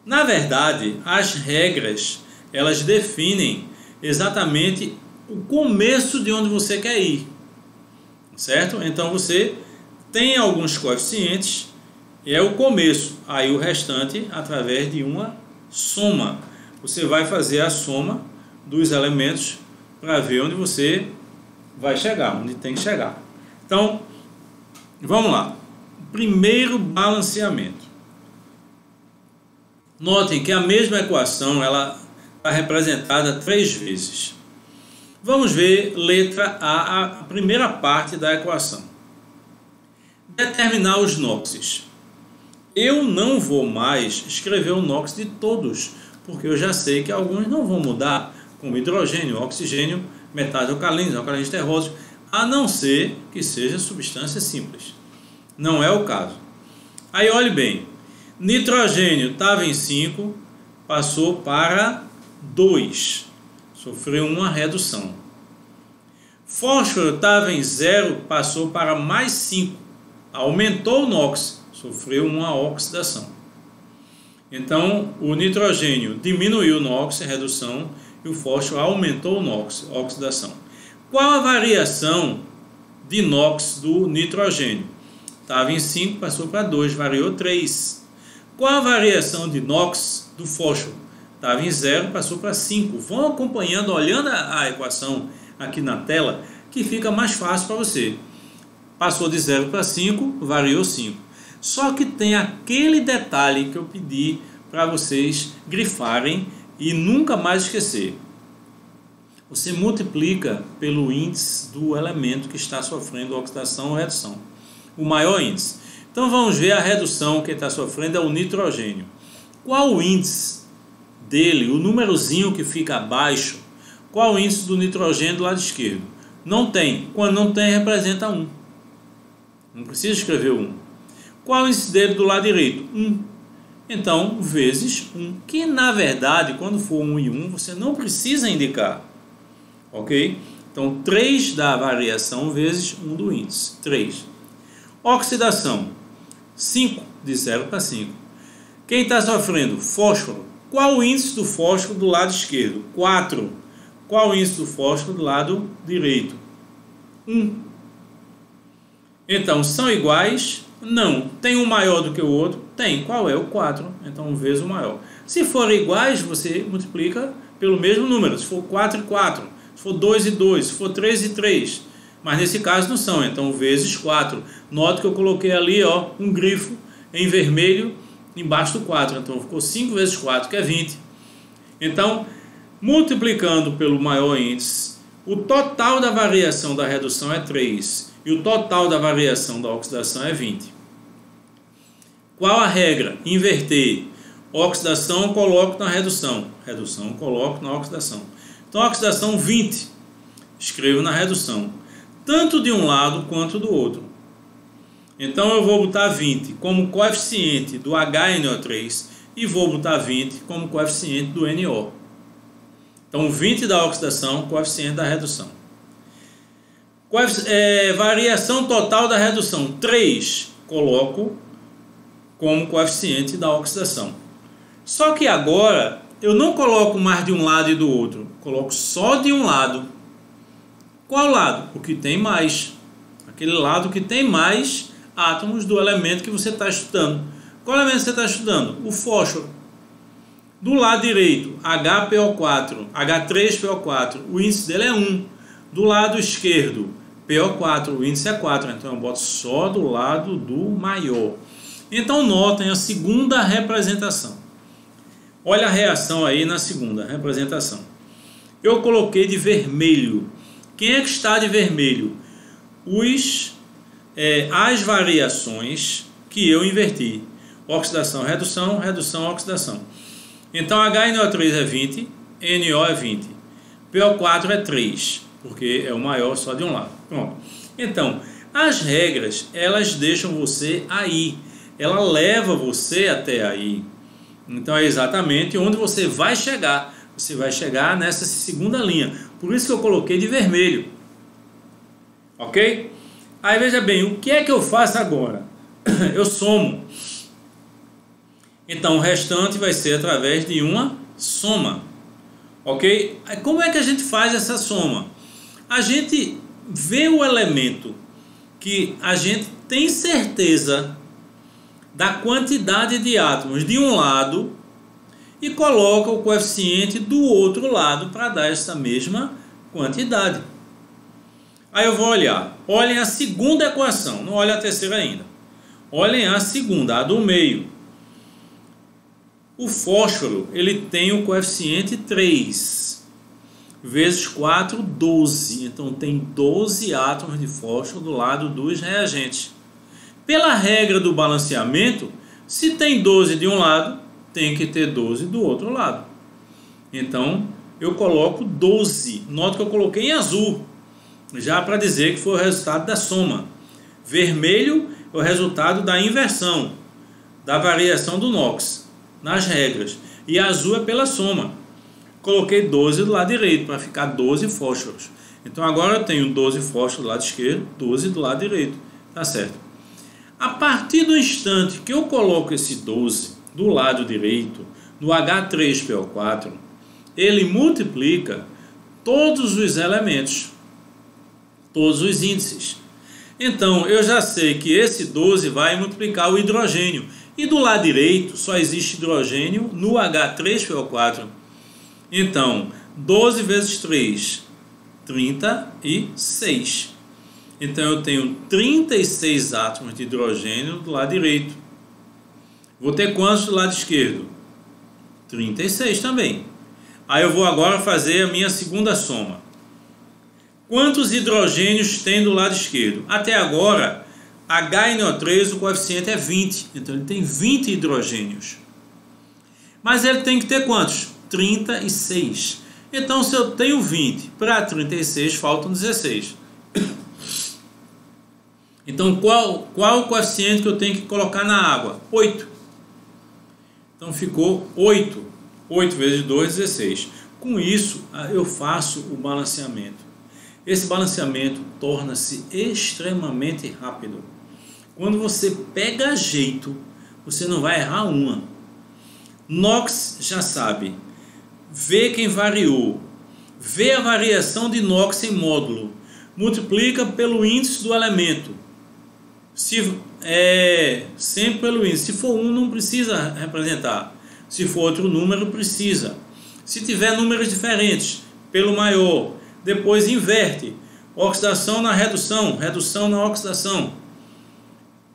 Na verdade, as regras, elas definem exatamente o começo de onde você quer ir, certo? Então você tem alguns coeficientes e é o começo, aí o restante através de uma soma. Você vai fazer a soma dos elementos para ver onde você vai chegar, onde tem que chegar. Então, vamos lá. Primeiro balanceamento. Notem que a mesma equação ela está representada 3 vezes. Vamos ver letra A, a primeira parte da equação. Determinar os NOxes. Eu não vou mais escrever o NOx de todos, porque eu já sei que alguns não vão mudar, como hidrogênio, oxigênio, metais alcalinos, alcalinos terrosos, a não ser que seja substância simples. Não é o caso. Aí olhe bem, nitrogênio estava em 5, passou para 2, sofreu uma redução. Fósforo estava em 0, passou para mais 5, aumentou o NOx, sofreu uma oxidação. Então, o nitrogênio diminuiu o NOx, redução, e o fósforo aumentou o NOx, oxidação. Qual a variação de NOx do nitrogênio? Estava em 5, passou para 2, variou 3. Qual a variação de NOx do fósforo? Estava em 0, passou para 5. Vão acompanhando, olhando a equação aqui na tela, que fica mais fácil para você. Passou de 0 para 5, variou 5. Só que tem aquele detalhe que eu pedi para vocês grifarem e nunca mais esquecer. Você multiplica pelo índice do elemento que está sofrendo oxidação ou redução. O maior índice. Então vamos ver a redução que está sofrendo é o nitrogênio. Qual o índice dele, o númerozinho que fica abaixo? Qual o índice do nitrogênio do lado esquerdo? Não tem. Quando não tem, representa 1. Não precisa escrever 1. Qual o índice dele do lado direito? 1. Então, vezes 1, que na verdade, quando for 1 e 1, você não precisa indicar. Ok? Então, 3 da variação vezes 1 do índice. 3. Oxidação. 5, de 0 para 5. Quem está sofrendo? Fósforo. Qual o índice do fósforo do lado esquerdo? 4. Qual o índice do fósforo do lado direito? 1. Então, são iguais? Não. Tem um maior do que o outro? Tem. Qual é? O 4. Então, vezes o maior. Se forem iguais, você multiplica pelo mesmo número. Se for 4 e 4. Se for 2 e 2. Se for 3 e 3. Mas nesse caso não são. Então, vezes 4. Note que eu coloquei ali um grifo em vermelho embaixo do 4. Então, ficou 5 vezes 4, que é 20. Então, multiplicando pelo maior índice, o total da variação da redução é 3. E o total da variação da oxidação é 20. Qual a regra? Inverter. Oxidação, coloco na redução. Redução, coloco na oxidação. Então, oxidação 20. Escrevo na redução. Tanto de um lado quanto do outro. Então, eu vou botar 20 como coeficiente do HNO3 e vou botar 20 como coeficiente do NO. Então, 20 da oxidação, coeficiente da redução. Variação total da redução, 3, coloco como coeficiente da oxidação. Só que agora, eu não coloco mais de um lado e do outro, coloco só de um lado. Qual lado? O que tem mais. Aquele lado que tem mais átomos do elemento que você está estudando. Qual elemento você está estudando? O fósforo. Do lado direito, HPO4, H3PO4, o índice dele é 1. Do lado esquerdo, PO4, o índice é 4. Então eu boto só do lado do maior. Então notem a segunda representação. Olha a reação aí na segunda representação. Eu coloquei de vermelho. Quem é que está de vermelho? As variações que eu inverti. Oxidação, redução, redução, oxidação. Então HNO3 é 20, NO é 20. PO4 é 3, porque é o maior só de um lado. Pronto. Então, as regras, elas deixam você aí. Ela leva você até aí. Então, é exatamente onde você vai chegar. Você vai chegar nessa segunda linha. Por isso que eu coloquei de vermelho. Ok? Aí, veja bem, o que é que eu faço agora? Eu somo. Então, o restante vai ser através de uma soma. Ok? Aí, como é que a gente faz essa soma? A gente vê o elemento que a gente tem certeza da quantidade de átomos de um lado e coloca o coeficiente do outro lado para dar essa mesma quantidade. Aí eu vou olhar. Olhem a segunda equação, não olhem a terceira ainda. Olhem a segunda, a do meio. O fósforo, ele tem o coeficiente 3, vezes 4, 12. Então tem 12 átomos de fósforo do lado dos reagentes. Pela regra do balanceamento, se tem 12 de um lado, tem que ter 12 do outro lado. Então, eu coloco 12. Note que eu coloquei em azul, já para dizer que foi o resultado da soma. Vermelho é o resultado da inversão, da variação do NOx, nas regras. E azul é pela soma. Coloquei 12 do lado direito, para ficar 12 fósforos. Então, agora eu tenho 12 fósforos do lado esquerdo, 12 do lado direito. Tá certo? A partir do instante que eu coloco esse 12 do lado direito, no H3PO4, ele multiplica todos os elementos, todos os índices. Então, eu já sei que esse 12 vai multiplicar o hidrogênio. E do lado direito só existe hidrogênio no H3PO4. Então, 12 vezes 3, 36. Então, eu tenho 36 átomos de hidrogênio do lado direito. Vou ter quantos do lado esquerdo? 36 também. Aí eu vou agora fazer a minha segunda soma. Quantos hidrogênios tem do lado esquerdo? Até agora, HNO3, o coeficiente é 20. Então, ele tem 20 hidrogênios. Mas ele tem que ter quantos? 36. Então, se eu tenho 20 para 36, faltam 16. Então, qual o coeficiente que eu tenho que colocar na água? 8. Então, ficou 8. 8 vezes 2, 16. Com isso, eu faço o balanceamento. Esse balanceamento torna-se extremamente rápido. Quando você pega jeito, você não vai errar uma. NOx já sabe. Vê quem variou. Vê a variação de NOx em módulo. Multiplica pelo índice do elemento. Sempre pelo índice. Se for um, não precisa representar. Se for outro número, precisa. Se tiver números diferentes, pelo maior. Depois inverte. Oxidação na redução, redução na oxidação.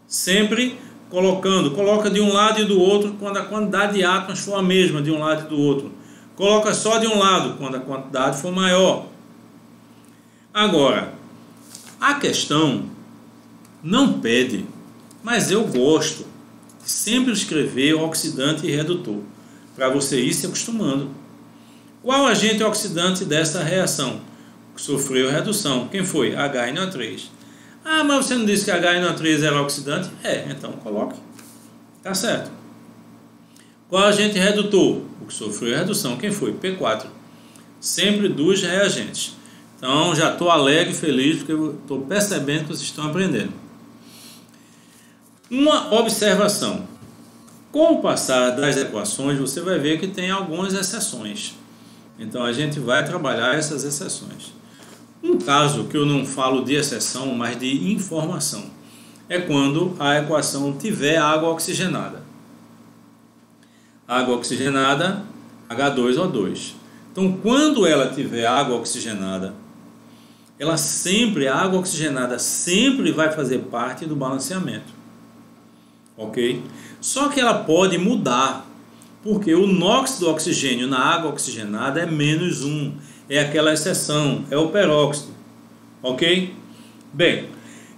Sempre colocando. Coloca de um lado e do outro quando a quantidade de átomos for a mesma de um lado e do outro. Coloca só de um lado quando a quantidade for maior. Agora, a questão não pede, mas eu gosto de sempre escrever oxidante e redutor, para você ir se acostumando. Qual agente oxidante dessa reação que sofreu redução? Quem foi? HNO3. Ah, mas você não disse que HNO3 era oxidante? Então coloque. Tá certo. Qual agente redutor? O que sofreu redução? Quem foi? P4. Sempre dos reagentes. Então já estou alegre e feliz porque eu estou percebendo que vocês estão aprendendo. Uma observação. Com o passar das equações, você vai ver que tem algumas exceções. Então a gente vai trabalhar essas exceções. Um caso que eu não falo de exceção, mas de informação, é quando a equação tiver água oxigenada. Água oxigenada, H2O2. Então, quando ela tiver água oxigenada, a água oxigenada sempre vai fazer parte do balanceamento. Ok? Só que ela pode mudar, porque o NOx do oxigênio na água oxigenada é -1. É aquela exceção, é o peróxido. Ok? Bem,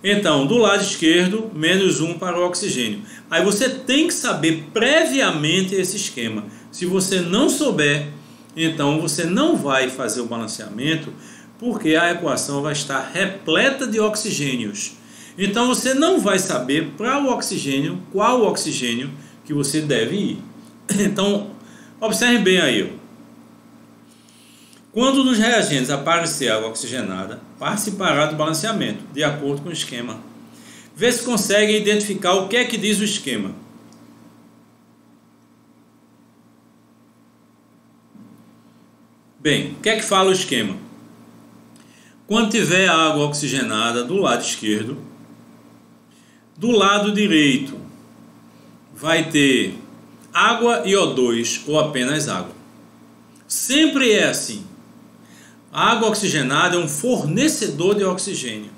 Então, do lado esquerdo, menos 1 para o oxigênio. Aí você tem que saber previamente esse esquema. Se você não souber, então você não vai fazer o balanceamento, porque a equação vai estar repleta de oxigênios. Então você não vai saber para o oxigênio qual o oxigênio que você deve ir. Então, observe bem aí. Ó. Quando nos reagentes aparecer água oxigenada, participará do balanceamento, de acordo com o esquema. Vê se consegue identificar o que é que diz o esquema. Bem, o que é que fala o esquema? Quando tiver água oxigenada do lado esquerdo, do lado direito vai ter água e O2 ou apenas água. Sempre é assim. A água oxigenada é um fornecedor de oxigênio.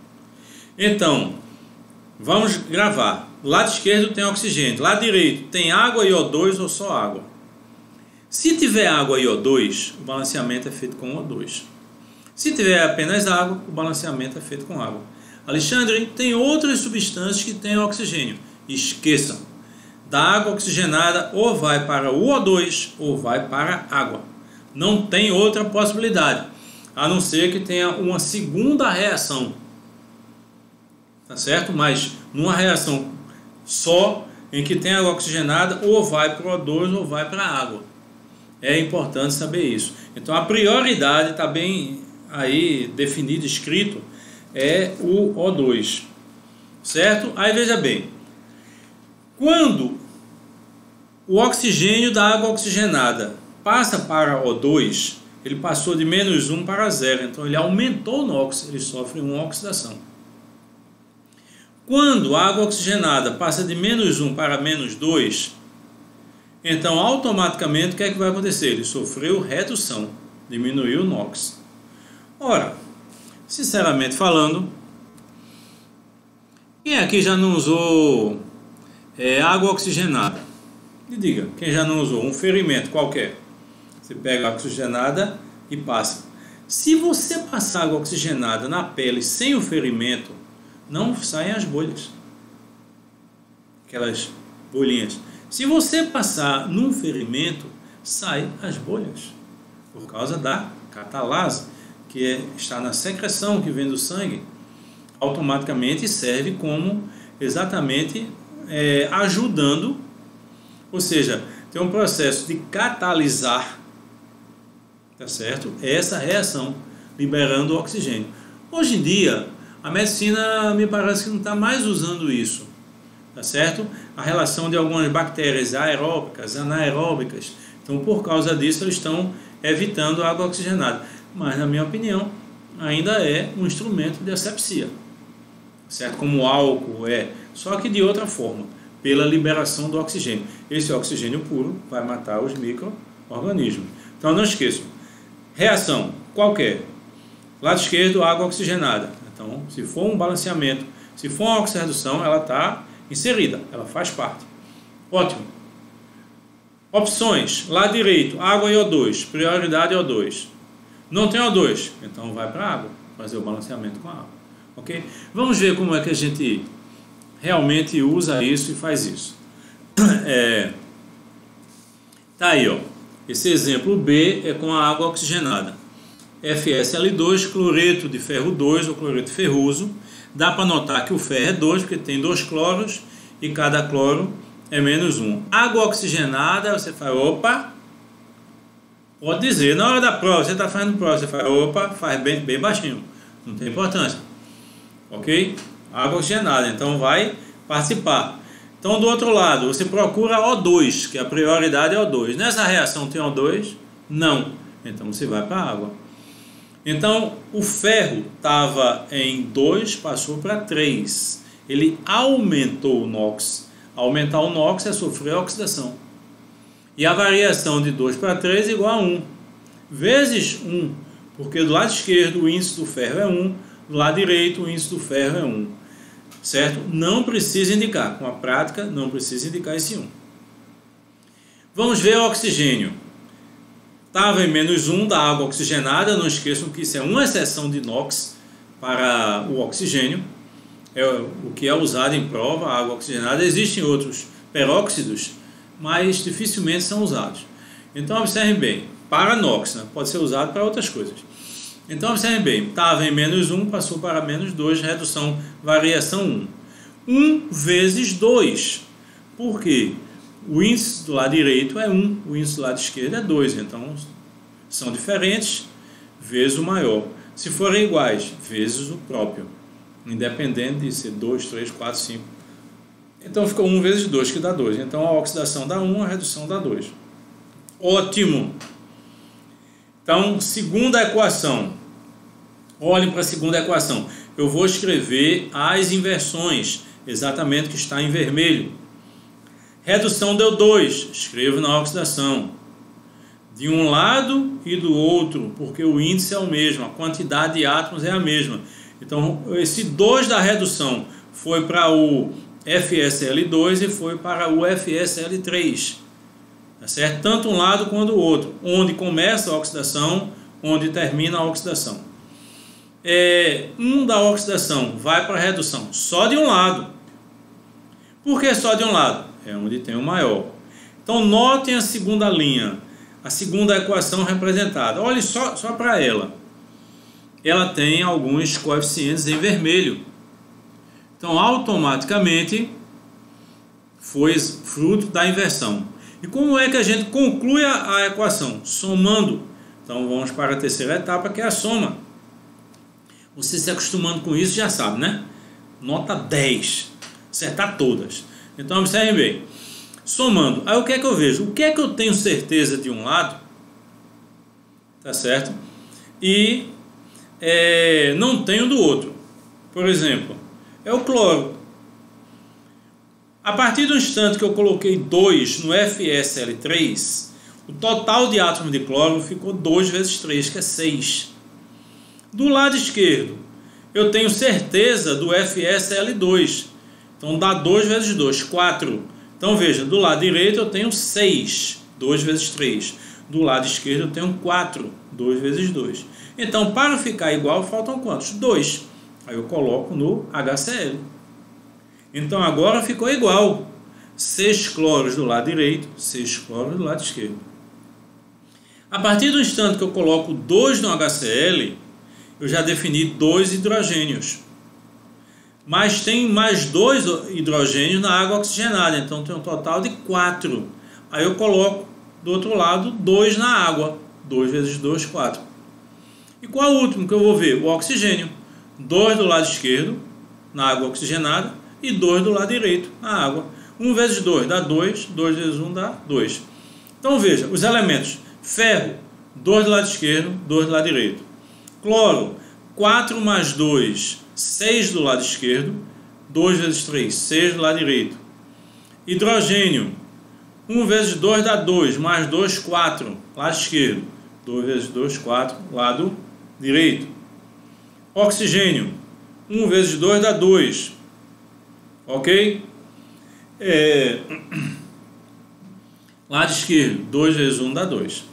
Então, vamos gravar. Lado esquerdo tem oxigênio, lado direito tem água e O2 ou só água. Se tiver água e O2, o balanceamento é feito com O2. Se tiver apenas água, o balanceamento é feito com água. Alexandre, tem outras substâncias que têm oxigênio. Esqueçam. Da água oxigenada ou vai para o O2 ou vai para a água. Não tem outra possibilidade, a não ser que tenha uma segunda reação. Tá certo? Mas numa reação só, em que tem água oxigenada, ou vai para o O2 ou vai para a água. É importante saber isso. Então a prioridade está bem aí definido, escrito, é o O2. Certo? Aí veja bem. Quando o oxigênio da água oxigenada passa para O2, ele passou de menos 1 para 0, então ele aumentou o NOx, ele sofre uma oxidação. Quando a água oxigenada passa de menos 1 para menos 2, então automaticamente o que é que vai acontecer? Ele sofreu redução, diminuiu o NOx. Ora, sinceramente falando, quem aqui já não usou água oxigenada? Me diga, quem já não usou um ferimento qualquer? Você pega a oxigenada e passa. Se você passar água oxigenada na pele sem o ferimento, não saem as bolhas. Aquelas bolhinhas. Se você passar num ferimento, saem as bolhas. Por causa da catalase, que está na secreção que vem do sangue. Automaticamente serve como exatamente ajudando, ou seja, tem um processo de catalisar, tá certo? Essa reação, liberando o oxigênio. Hoje em dia, a medicina me parece que não está mais usando isso, tá certo? A relação de algumas bactérias aeróbicas, anaeróbicas. Então, por causa disso, eles estão evitando a água oxigenada. Mas, na minha opinião, ainda é um instrumento de asepsia, certo? Como o álcool é, só que de outra forma, pela liberação do oxigênio. Esse oxigênio puro vai matar os micro-organismos. Então, não esqueçam. Reação qualquer. Lado esquerdo, água oxigenada. Então, se for um balanceamento, se for uma oxirredução, ela está inserida, ela faz parte. Ótimo. Opções. Lado direito, água e O2. Prioridade O2. Não tem O2, então vai para a água, fazer o balanceamento com a água. Ok? Vamos ver como é que a gente realmente usa isso e faz isso. Tá aí, ó. Esse exemplo B é com a água oxigenada. FSL2, cloreto de ferro 2 ou cloreto ferroso. Dá para notar que o ferro é 2, porque tem 2 cloros e cada cloro é menos 1. Água oxigenada, você faz, opa, pode dizer, na hora da prova, você está fazendo prova, você faz, opa, faz bem baixinho, não tem importância. Ok? Água oxigenada, então vai participar. Então, do outro lado, você procura O2, que a prioridade é O2. Nessa reação tem O2? Não. Então, você vai para a água. Então, o ferro estava em 2, passou para 3. Ele aumentou o NOx. Aumentar o NOx é sofrer oxidação. E a variação de 2 para 3 é igual a 1. Vezes 1, porque do lado esquerdo o índice do ferro é 1, do lado direito o índice do ferro é 1. Certo? Não precisa indicar. Com a prática, não precisa indicar esse 1. Vamos ver o oxigênio. Estava em menos 1 da água oxigenada. Não esqueçam que isso é uma exceção de NOx para o oxigênio. é o que é usado em prova, a água oxigenada. Existem outros peróxidos, mas dificilmente são usados. Então observem bem, para NOx, né? Pode ser usado para outras coisas. Então observem bem, estava em menos 1, passou para menos 2, redução, variação 1. 1 vezes 2, por quê? O índice do lado direito é 1, o índice do lado esquerdo é 2, então são diferentes, vezes o maior. Se forem iguais, vezes o próprio, independente de ser 2, 3, 4, 5. Então ficou 1 vezes 2, que dá 2. Então a oxidação dá 1, a redução dá 2. Ótimo! Então, segunda equação. Olhem para a segunda equação. Eu vou escrever as inversões, exatamente que está em vermelho. Redução deu 2, escrevo na oxidação. De um lado e do outro, porque o índice é o mesmo, a quantidade de átomos é a mesma. Então, esse 2 da redução foi para o FSL2 e foi para o FSL3. Tá certo? Tanto um lado quanto o outro, onde começa a oxidação, onde termina a oxidação. Um da oxidação vai para a redução só de um lado. Por que só de um lado? É onde tem o maior. Então notem a segunda linha, a segunda equação representada. Olhe só para ela. Ela tem alguns coeficientes em vermelho. Então automaticamente foi fruto da inversão. E como é que a gente conclui a equação? Somando. Então vamos para a terceira etapa, que é a soma. Você se acostumando com isso já sabe, né? Nota 10. Acertar todas. Então observem bem. Somando. Aí o que é que eu vejo? O que é que eu tenho certeza de um lado? Tá certo? E não tenho do outro. Por exemplo, é o cloro. A partir do instante que eu coloquei 2 no FSL3, o total de átomos de cloro ficou 2 vezes 3, que é 6. Do lado esquerdo, eu tenho certeza do FSL2. Então dá 2 vezes 2, 4. Então veja, do lado direito eu tenho 6, 2 vezes 3. Do lado esquerdo eu tenho 4, 2 vezes 2. Então para ficar igual faltam quantos? 2. Aí eu coloco no HCl. Então agora ficou igual. 6 cloros do lado direito, 6 cloros do lado esquerdo. A partir do instante que eu coloco 2 no HCl, eu já defini 2 hidrogênios. Mas tem mais 2 hidrogênios na água oxigenada, então tem um total de 4. Aí eu coloco do outro lado 2 na água. 2 vezes 2, 4. E qual é o último que eu vou ver? O oxigênio. 2 do lado esquerdo, na água oxigenada, e 2 do lado direito, na água. 1 vezes 2 dá 2, 2 vezes 1 dá 2. Então veja, os elementos. Ferro, 2 do lado esquerdo, 2 do lado direito. Cloro, 4 mais 2, 6 do lado esquerdo, 2 vezes 3, 6 do lado direito. Hidrogênio, 1 vezes 2 dá 2, mais 2, 4, lado esquerdo. 2 vezes 2, 4, lado direito. Oxigênio, 1 vezes 2 dá 2. Ok? Lado esquerdo, 2 vezes 1 dá 2.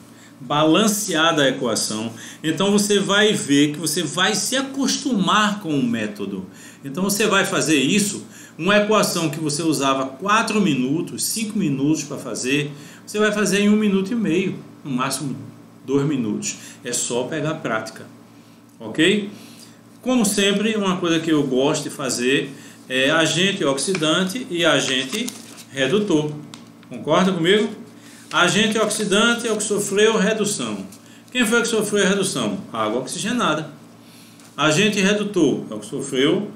Balanceada a equação. Então você vai ver que você vai se acostumar com o método. Então você vai fazer isso. Uma equação que você usava 4 minutos, 5 minutos para fazer, você vai fazer em 1 minuto e meio, no máximo 2 minutos. É só pegar a prática. Ok? Como sempre, uma coisa que eu gosto de fazer é agente oxidante e agente redutor. Concorda comigo? Agente oxidante é o que sofreu redução. Quem foi que sofreu a redução? Água oxigenada. Agente redutor é o que sofreu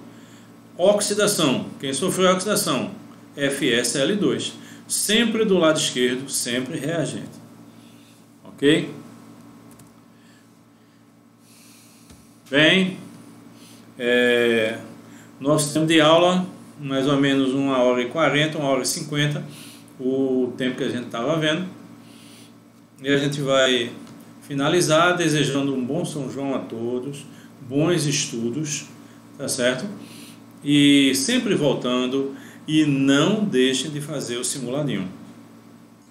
oxidação. Quem sofreu a oxidação? FSL2. Sempre do lado esquerdo, sempre reagente. Ok? Bem, nosso tempo de aula, mais ou menos 1h40, 1h50, o tempo que a gente estava vendo. E a gente vai finalizar desejando um bom São João a todos, bons estudos, tá certo? E sempre voltando, e não deixem de fazer o simuladinho.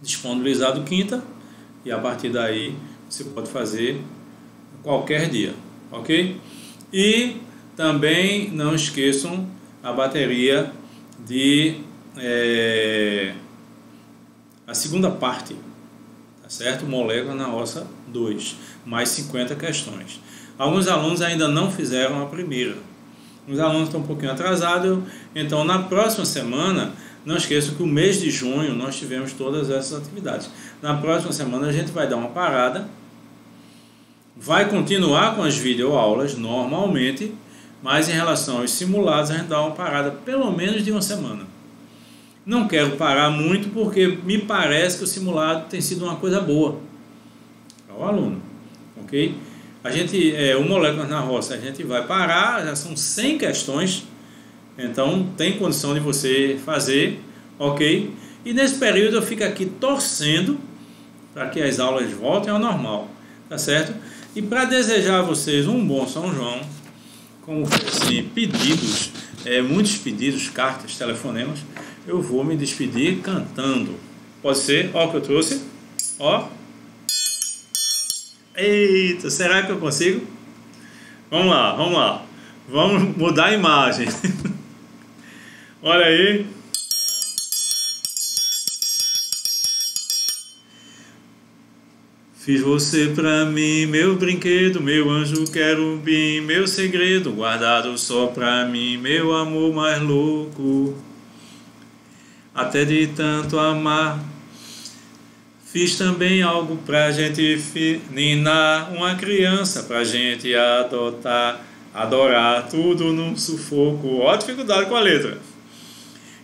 Disponibilizado quinta, e a partir daí você pode fazer qualquer dia, ok? E também não esqueçam a bateria de a segunda parte, tá certo? Molécula na roça 2, mais 50 questões. Alguns alunos ainda não fizeram a primeira. Os alunos estão um pouquinho atrasados, então na próxima semana, não esqueçam que o mês de junho nós tivemos todas essas atividades. Na próxima semana a gente vai dar uma parada, vai continuar com as videoaulas normalmente, mas em relação aos simulados a gente dá uma parada pelo menos de uma semana. Não quero parar muito porque me parece que o simulado tem sido uma coisa boa para o aluno, ok? O Moléculas na Roça a gente vai parar, já são 100 questões, então tem condição de você fazer, ok? E nesse período eu fico aqui torcendo para que as aulas voltem ao normal, tá certo? E para desejar a vocês um bom São João, como foi assim, pedidos, muitos pedidos, cartas, telefonemas, eu vou me despedir cantando. Pode ser? Ó o que eu trouxe, ó. Eita, será que eu consigo? Vamos lá, vamos lá. Vamos mudar a imagem. Olha aí. Fiz você pra mim, meu brinquedo, meu anjo querubim, meu segredo guardado só pra mim, meu amor mais louco. Até de tanto amar, fiz também algo pra gente ninar, uma criança pra gente adotar, adorar tudo num sufoco. Ó a dificuldade com a letra.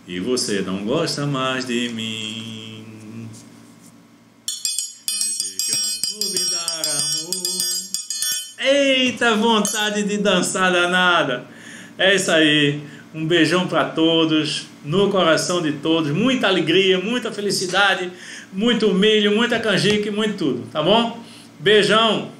E você não gosta mais de mim. Dizer que eu não vou me dar amor. Eita, vontade de dançar danada. É isso aí. Um beijão para todos, no coração de todos. Muita alegria, muita felicidade, muito milho, muita canjica e muito tudo, tá bom? Beijão!